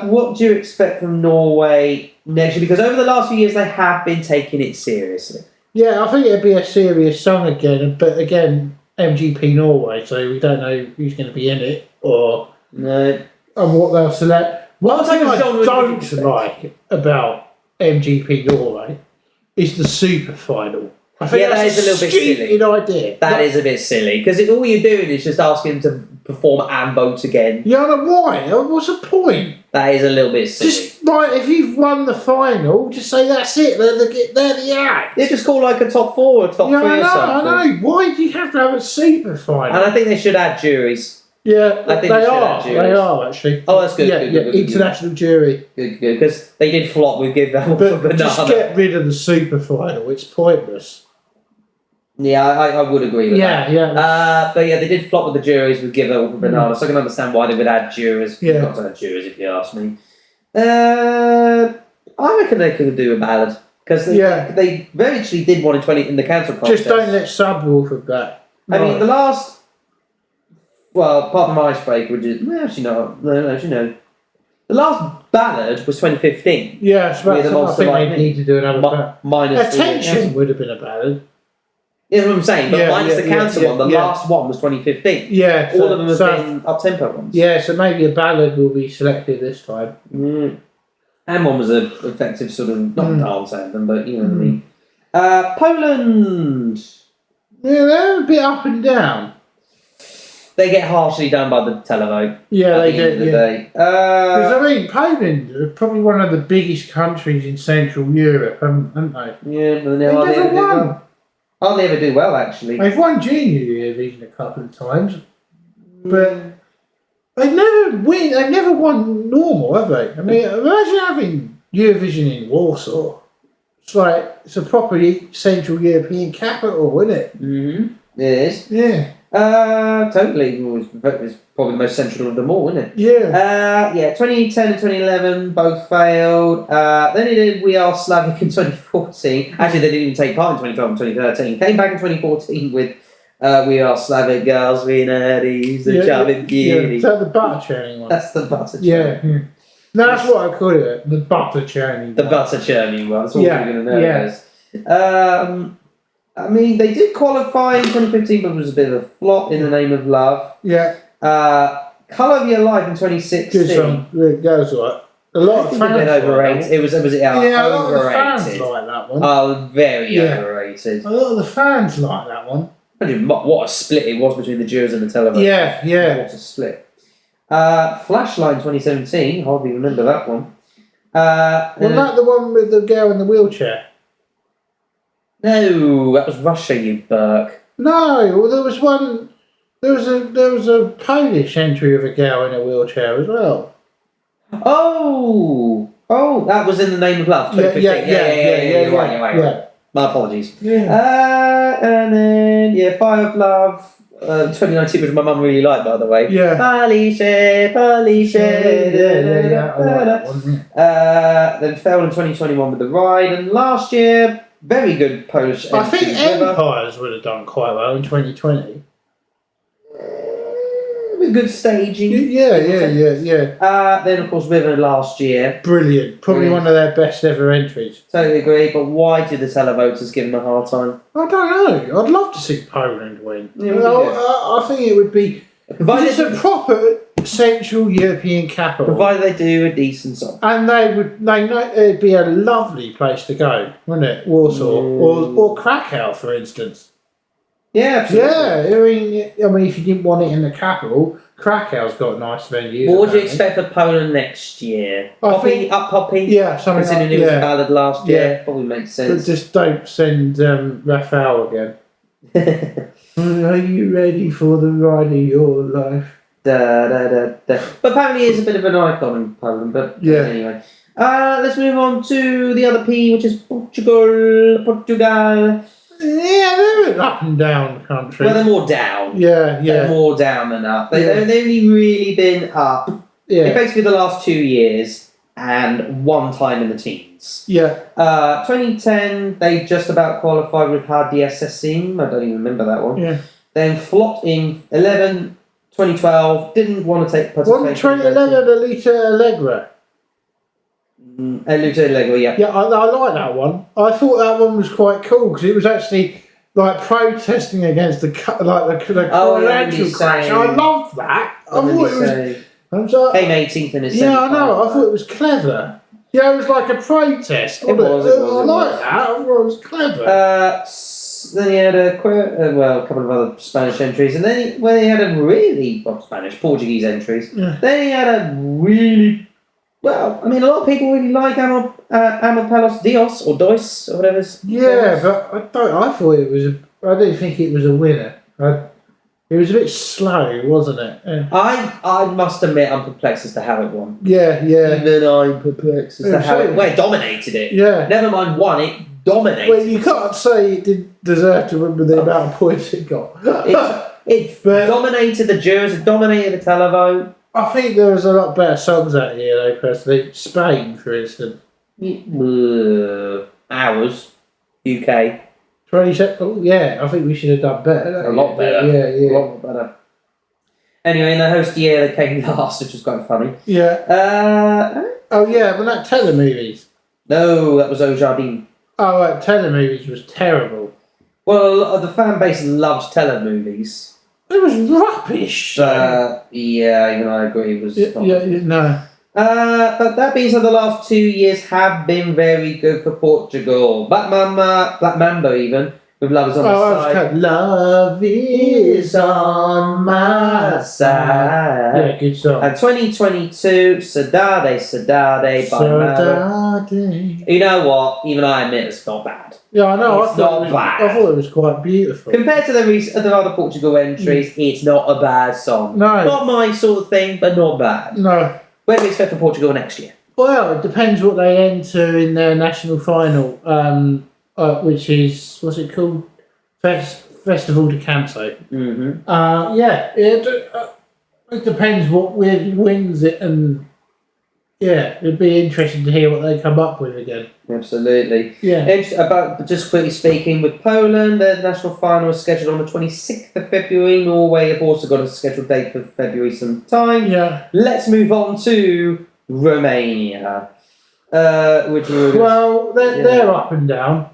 what do you expect from Norway next year? Because over the last few years, they have been taking it seriously. Yeah, I think it'd be a serious song again, but again, MGP Norway, so we don't know who's going to be in it or No. and what they'll select. One type thing of I genre would you don't expect? like about MGP Norway is the super final. I think Yeah, that's that is a little bit stupid silly. idea. That is a bit silly because all you're doing is just asking them to perform and vote again. Yeah, I know why. What's the point? That is a little bit silly. Just like if you've won the final, just say that's it. They're the act. They just call like a top 4 or top 3 or something. I know. Why do you have to have a super final? And I think they should add juries. Yeah, I think they we should are. have juries. They are actually. Oh, that's good. Yeah, good, yeah. good, good, International jury. Good, because they did flop with Give That Up for But Banana. just get rid of the super final. It's pointless. Yeah, I would agree with that. Yeah. But yeah, they did flop with the juries with Give That Up for Banana, so I can understand why they would add juries. Yeah. Not to add juries, if you ask me. I reckon they could do a ballad because they eventually did one in the council contest. Just don't let subwoofer back. I mean, the last. Well, apart from Icebreaker, which is. Well, actually, no. The last ballad was 2015. Yeah, so With the I Monster think Like they Me. need to do another ballad. Minus Attention would have been a ballad. Yeah, that's what I'm saying. But minus the council one, the yeah. last one was 2015. Yeah. All of them have been up-tempo ones. Yeah, so maybe a ballad will be selected this time. And one was an effective sort of, not dance anthem, but you know what I mean. Poland! Yeah, they're a bit up and down. They get harshly done by the televote. Yeah, they at the end of do. the Yeah. day. Because I mean, Poland are probably one of the biggest countries in Central Europe, haven't they? Yeah, but They hardly never ever do won. well. Hardly ever do well, actually. They've won Junior Eurovision a couple of times, but they never win. They've never won normal, have they? I mean, imagine having Eurovision in Warsaw. It's like it's a proper Central European capital, isn't it? Mm-hmm. It is. Yeah. Totally. It's probably the most central of them all, isn't it? Yeah. 2010 and 2011 both failed. Then they did We Are Slavic in 2014. Actually, they didn't even take part in 2012 and 2013. Came back in 2014 with We Are Slavic Girls, we know how to use the charming beauty. Is that the butter churning one? That's the butter churning. Yeah. No, that's what I call it. The butter churning. The butter churning one. That's all Yeah, we're going to know. yeah. I mean, they did qualify in 2015, but it was a bit of a flop in the name of love. Yeah. Colour of Your Life in 2016. Good song. It goes right. A lot of It's fans a bit overrated. like It was that. Yeah, a lot of the fans overrated. like that one. Oh, very Yeah. overrated. A lot of the fans like that one. Imagine what a split it was between the jurors and the television. Yeah. What a split. Flashline 2017. Hardly remember that one. Wasn't that the one with the girl in the wheelchair? No, that was Russia, you Burke. No, well, there was one. There was a Polish entry of a girl in a wheelchair as well. Oh, that was in the name of love. 2015. Yeah. You're right. My apologies. Yeah. And then Fire of Love. 2019, which my mum really liked, by the way. Yeah. Polish. I like that one, yeah. Then failed in 2021 with The Ride, and last year, very good Polish. I think entry, River. Empires would have done quite well in 2020. With good staging. Yeah. Then, of course, River last year. Brilliant. Probably one of their best ever entries. Totally agree, but why did the televoters give them a hard time? I don't know. I'd love to see Poland win. Yeah, I think it would be. Provided It's a proper Central European capital. Provided they do a decent song. And they know it'd be a lovely place to go, wouldn't it? Warsaw or Krakow, for instance. Yeah, absolutely. Yeah, I mean, if you didn't want it in the capital, Krakow's got nice venues. What would you expect for Poland next year? I Poppy? Yeah, something Considering like it was a ballad last year, Yeah. probably makes But sense. just don't send Raphael again. Are you ready for the ride of your life? But apparently he is a bit of an icon in Poland, but Yeah. anyway. Let's move on to the other P, which is Portugal. Yeah, they're an up and down country. Well, they're more down. Yeah. They're more down than up. Yeah. They've only really been up, Yeah. effectively the last 2 years, and one time in the teens. Yeah. 2010, they just about qualified with Hard DSSing. I don't even remember that one. Yeah. Then flopped in 11, 2012, didn't want to take Wasn't participation. 2011 Alita Allegra? Lucha Lego, yeah. Yeah, I like that one. I thought that one was quite cool because it was actually like protesting against the financial crash. I love that. I thought it was. I'm sorry. Came 18th in his Yeah, I know. I thought it was clever. Yeah, it was like a protest. It was. I like that. I thought it was clever. Then he had a couple of other Spanish entries, and then he had a really Portuguese entries. Yeah. Then he had a really a lot of people really like Amor Pelos Dios or Dois or whatever. Yeah, but I thought it was. I didn't think it was a winner. It was a bit slow, wasn't it? Yeah. I must admit, I'm perplexed as to how it won. Yeah. Even I'm perplexed as to how it dominated it. Yeah. Never mind won, it dominated. Well, you can't say it didn't deserve to win with the amount of points it got. It dominated the jurors, it dominated the televote. I think there was a lot better songs out here, though, personally. Spain, for instance. Ours. UK. 27. Oh, yeah, I think we should have done better. A lot better. Yeah. A lot better. Anyway, in the host year, they came last, which was quite funny. Yeah. Oh, yeah, but that telemovies. No, that was Au Jardin. Oh, right, telemovies was terrible. Well, a lot of the fan base loves telemovies. It was rubbish. Yeah, even I agree. It was. No. But that being said, the last 2 years have been very good for Portugal. Black Mamba even, with Love Is On My Side. Love is on my side. Yeah, good song. And 2022, Saudade by Mamba. You know what? Even I admit it's not bad. Yeah, I know. It's not bad. I thought it was quite beautiful. Compared to the other Portugal entries, it's not a bad song. No. Not my sort of thing, but not bad. No. Where do we expect for Portugal next year? Well, it depends what they enter in their national final, which is, what's it called? Festival de Canto. Mm-hmm. It depends what wins it, and yeah, it'd be interesting to hear what they come up with again. Absolutely. Yeah. Just quickly speaking, with Poland, their national final is scheduled on the 26th of February. Norway have also got a scheduled date for February sometime. Yeah. Let's move on to Romania. They're up and down.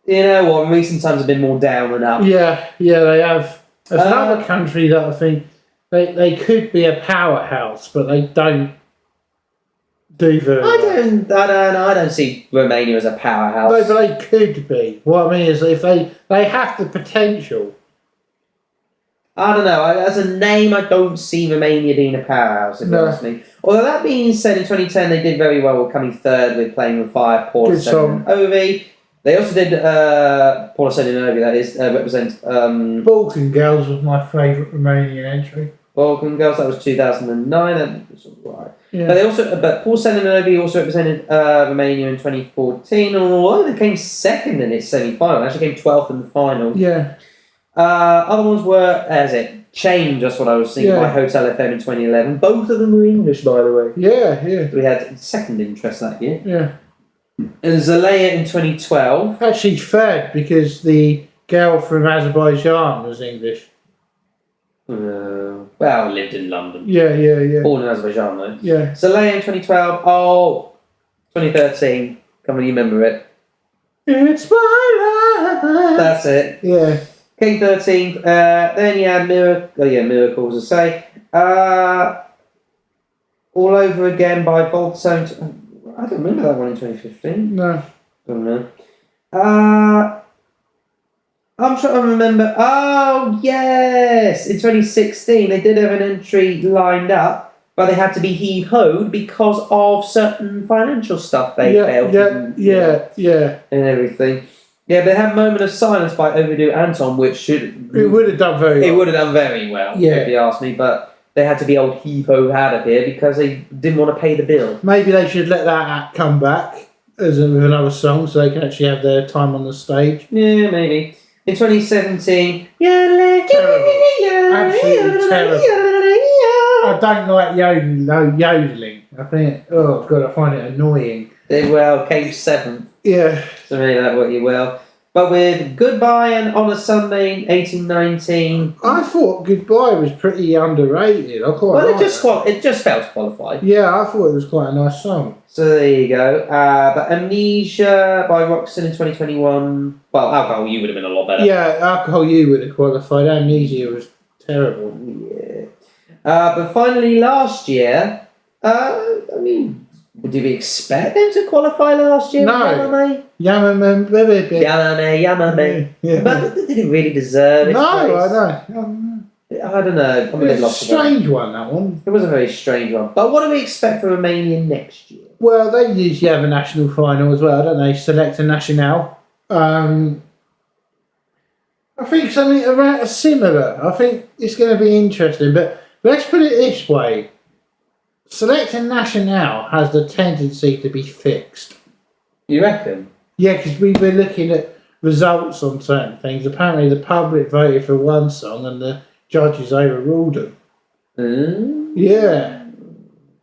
You know what? In recent times have been more down than up. Yeah, they have. There's another country that I think they could be a powerhouse, but they don't do very well. I don't see Romania as a powerhouse. No, but they could be. What I mean is, if they have the potential. I don't know. As a name, I don't see Romania being a powerhouse, if you ask me. Although that being said, in 2010 they did very well with coming third with Playing with Fire, Paula and Ovi. They also did Paula and Ovi, that is, represent... Balkan Girls was my favourite Romanian entry. Balkan Girls, that was 2009. That was right. Yeah. But Paul Selenovi also represented Romania in 2014, although they came second in its semi-final. They actually came 12th in the final. Yeah. Other ones were, Change, that's what I was seeing, by Hotel FM in 2011. Both of them were English, by the way. Yeah. We had second interest that year. Yeah. And Zalea in 2012. Actually third, because the girl from Azerbaijan was English. Lived in London. Yeah. Born in Azerbaijan, though. Yeah. Zalea in 2012. 2013. Come on, you remember it. It's my life. That's it. Yeah. King 13th. Then you had Miracles, I say. All Over Again by Voltone. I don't remember that one in 2015. No. I don't know. I'm trying to remember. Oh, yes! In 2016, they did have an entry lined up, but they had to be heave-hoed because of certain financial stuff they failed to and everything. Yeah, they had Moment of Silence by Overdue Anton, which it would have done very well. It would have done very well, if you ask me, but they had to be old heave-ho out of here because they didn't want to pay the bill. Maybe they should let that come back with another song so they can actually have their time on the stage. Yeah, maybe. In 2017, Absolutely terrible. I don't like yodeling. I think, God, I find it annoying. They came 7th. Yeah. So maybe that what you will. But with Goodbye and On a Sunday, 1819. I thought Goodbye was pretty underrated. I quite Well, liked it just failed to qualify. Yeah, I thought it was quite a nice song. So there you go. But Amnesia by Roxanne in 2021. Well, Alcohol You would have been a lot better. Yeah, Alcohol You would have qualified. Amnesia was terrible. Yeah. But finally, last year, I mean, did we expect them to qualify last year? No. Yamame. Yeah. But did it really deserve its place? I don't. I don't know. I'm a bit It's a lost about it. strange one, that one. It was a very strange one. But what do we expect from Romania next year? Well, they usually have a national final as well, don't they? Select a national. I think something around similar. I think it's going to be interesting. But let's put it this way. Select a national has the tendency to be fixed. You reckon? Yeah, because we were looking at results on certain things. Apparently the public voted for one song and the judges overruled them. Yeah.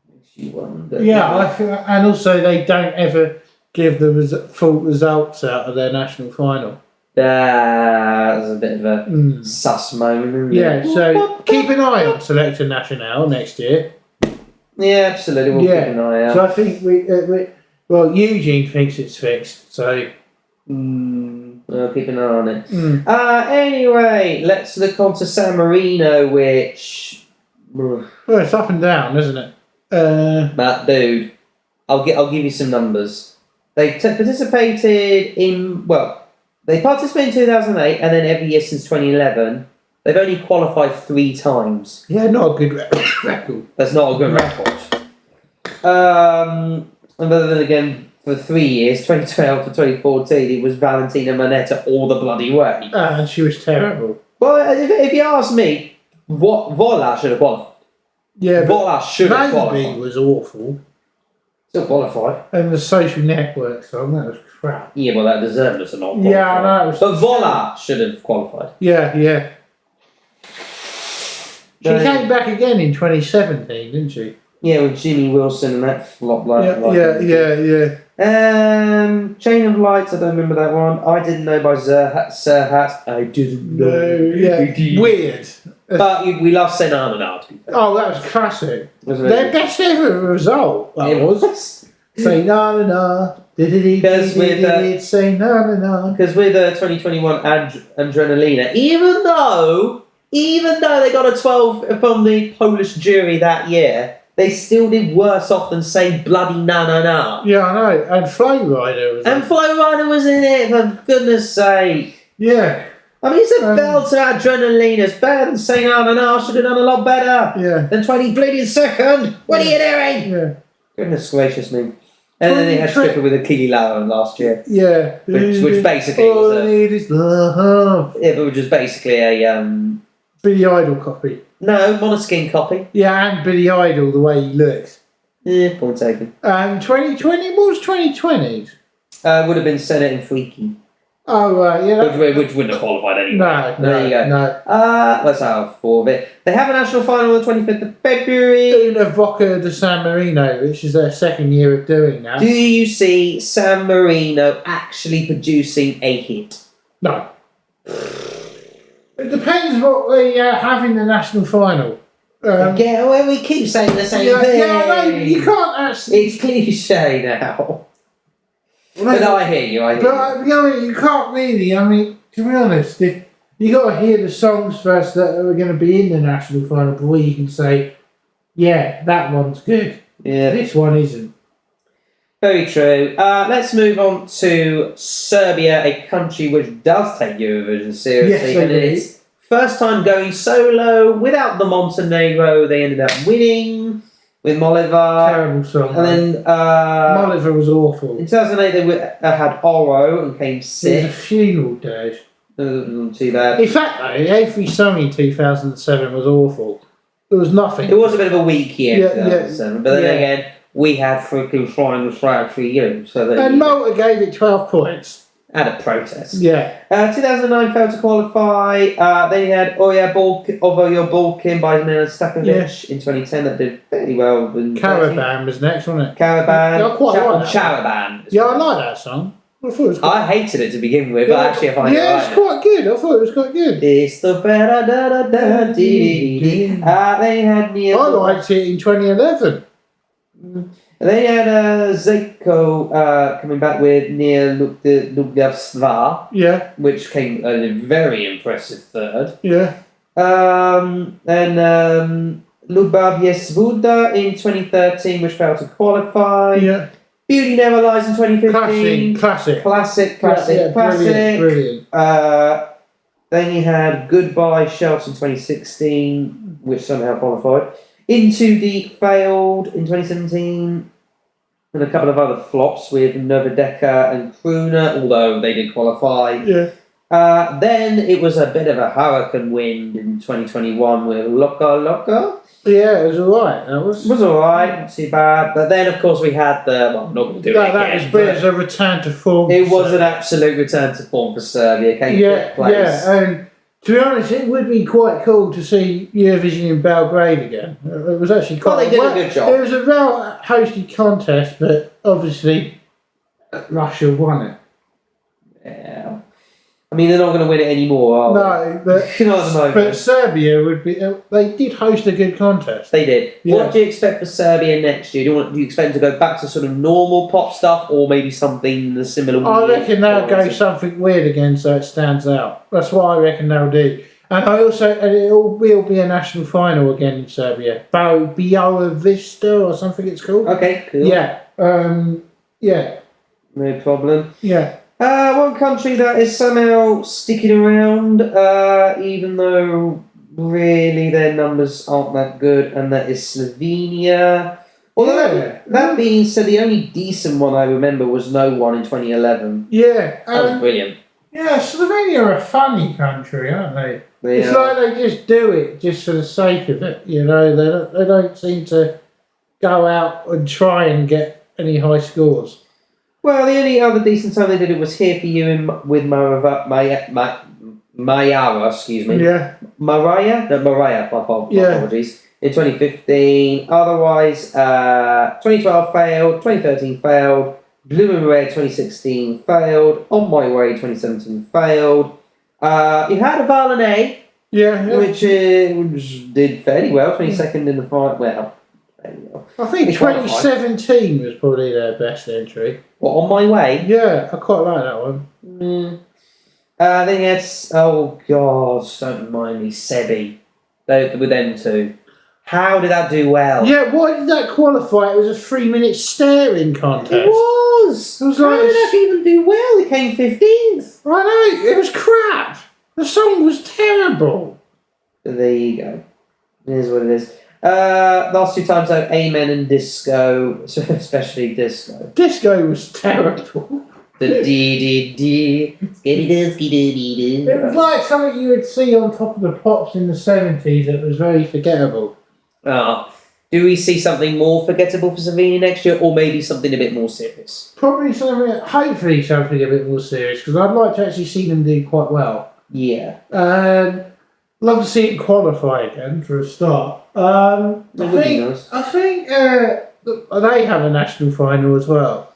Makes you wonder. Yeah, I feel, and also they don't ever give the full results out of their national final. That's a bit of a sus moment, isn't it? Yeah, so keep an eye on Select a National next year. Yeah, absolutely. We'll keep an eye out. So I think well, Eugene thinks it's fixed, so we'll keep an eye on it. Anyway, let's look on to San Marino, which... well, it's up and down, isn't it? But dude, I'll give you some numbers. They participated in they participated in 2008, and then every year since 2011, they've only qualified 3 times. Yeah, not a good record. That's not a good record. And then again, for 3 years, 2012 to 2014, it was Valentina Monetta all the bloody way. And she was terrible. Well, if you ask me, Vola should have qualified. Yeah, Vola should have Maybe qualified. was awful. Still qualified. And the Social Network song, that was crap. Yeah, well, that deserved it to not qualify. Yeah, I know. But Vola should have qualified. Yeah. She came back again in 2017, didn't she? Yeah, with Jimmy Wilson and that flop like. Yeah. Chain of Lights, I don't remember that one. I Didn't Know by Serhat. I didn't know. No, yeah. Weird. But we love Senana now, to be fair. Oh, that was classic. Wasn't it? Their best ever result, that was. Say na na na. Because with say na na na. Because with 2021 Adrenalina, even though they got a 12 from the Polish jury that year, they still did worse off than Say Bloody Na Na Na. Yeah, I know. And Flow Rider was And Flow Rider was in it, for goodness sake. Yeah. I mean, it's a belter Adrenalina. It's better than Say Na Na Na. Should have done a lot better. Yeah. Than 20 bleeding second. What are you doing? Yeah. Goodness gracious me. And then they had Stripper with a Kili Lauren last year. Yeah. Which basically all was I need is love. Yeah, but which was basically a Billy Idol copy. No, Måneskin copy. Yeah, and Billy Idol, the way he looks. Yeah, point taken. 2020, what was 2020's? Would have been Senate and Freaky. Oh, right, yeah. Which wouldn't have qualified anyway. No, there you go. No. Let's have 4 of it. They have a national final on the 25th of February. Una Vodka de San Marino, which is their second year of doing that. Do you see San Marino actually producing a hit? No. It depends what they have in the national final. We keep saying the same thing. Yeah, I know, you can't actually... It's cliche now. But no, I hear you. But you can't really. I mean, to be honest, if you got to hear the songs first that are going to be in the national final before you can say, yeah, that one's good. Yeah, this one isn't. Very true. Let's move on to Serbia, a country which does take Eurovision seriously, yes, and it's first time going solo without the Montenegro. They ended up winning. With Molliver. Terrible song. And then... Molliver was awful. In 2008 they had Oro and came 6th. It was a funeral dirge. Not too bad. In fact, though, every song in 2007 was awful. There was nothing. It was a bit of a weak year, 2007. But then again, we had freaking Flying the Flag for you. So and Malta gave it 12 points. At a protest. Yeah. 2009 failed to qualify. They had Ovo Your Balkan by Milan Stakovic in 2010 that did fairly well. Caravan was next, wasn't it? Caravan. Yeah, I quite like that. Charaban. Yeah, I like that song. I thought it was quite I hated it to begin with, but actually I find it it's quite good. I thought it was quite good. It's the better they had Neil. I liked it in 2011. They had Zeko coming back with Neil Lugavsva, Yeah, which came a very impressive third. yeah. And Lubab Yesvuda in 2013, which failed to qualify. Yeah. Beauty Never Lies in 2015. Classic. Brilliant. Brilliant. Then you had Goodbye Shelton 2016, which somehow qualified. Into Deep failed in 2017. And a couple of other flops with Novodeka and Kruna, although they did qualify. Yeah. Then it was a bit of a hurricane wind in 2021 with Loca Loca. Yeah, it was alright. It was alright, not too bad. But then, of course, we had the. Well, I'm not going to do it again. That was brilliant. It was a return to form. It was an absolute return to form for Serbia. Came fifth place. Yeah, and to be honest, it would be quite cool to see Eurovision in Belgrade again. It was actually quite. Well, they did a good job. It was a well-hosted contest, but obviously Russia won it. Yeah. I mean, they're not going to win it anymore, are No, but, you know, at the moment. but Serbia would be. They did host a good contest. They did. Yeah. What do you expect for Serbia next year? Do you expect them to go back to sort of normal pop stuff, or maybe something the similar? I reckon they'll go something weird again, so it stands out. That's what I reckon they'll do. And it will be a national final again in Serbia. Biovista or something it's called. Okay, cool. Yeah. Yeah. No problem. Yeah. One country that is somehow sticking around, even though really their numbers aren't that good, and that is Slovenia. Although that being said, the only decent one I remember was No One in 2011. Yeah. That was brilliant. Yeah, Slovenia are a funny country, aren't they? It's like they just do it just for the sake of it. You know, they don't seem to go out and try and get any high scores. Well, the only other decent time they did it was Here For You with Mayara, excuse me. Yeah. Mariah? No, Mariah, my Yeah. apologies. In 2015. Otherwise, 2012 failed, 2013 failed, Blue and Red 2016 failed, On My Way 2017 failed. You had a Valene, which did fairly well, 22nd in the fight. Well, fairly well. I think 2017 was probably their best entry. What, On My Way? Yeah, I quite like that one. Then you had, oh God, don't remind me, Sebi. With them two. How did that do well? Yeah, why did that qualify? It was a 3-minute staring contest. It was! How did that even do well? It came 15th. I know, it was crap. The song was terrible. There you go. It is what it is. Last two times though, Amen and Disco, especially Disco. Disco was terrible. The dee skiddy doo skiddy dee doo. It was like something you would see on top of the pops in the 70s that was very forgettable. Do we see something more forgettable for Slovenia next year, or maybe something a bit more serious? Probably hopefully something a bit more serious, because I'd like to actually see them do quite well. Yeah. Love to see it qualify again for a start. That would be nice. I think they have a national final as well.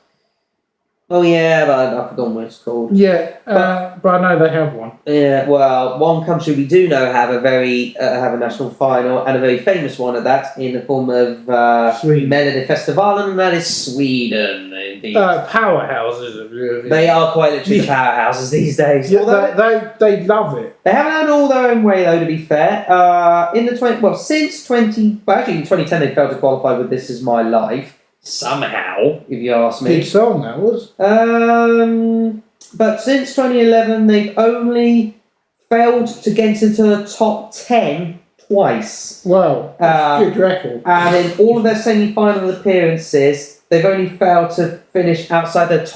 Oh yeah, but I've forgotten what it's called. Yeah, but I know they have one. Yeah, well, one country we do know have a national final, and a very famous one at that, in the form of Melodifestivalen, and that is Sweden. Indeed. Powerhouses of Eurovision. They are quite literally powerhouses these days. Yeah, they love it. They haven't had all their own way though, to be fair. Since 2010 they failed to qualify with This Is My Life. Somehow, if you ask me. Good song that was. But since 2011, they've only failed to get into the top 10 twice. Wow, that's a good record. And in all of their semi-final appearances, they've only failed to finish outside the top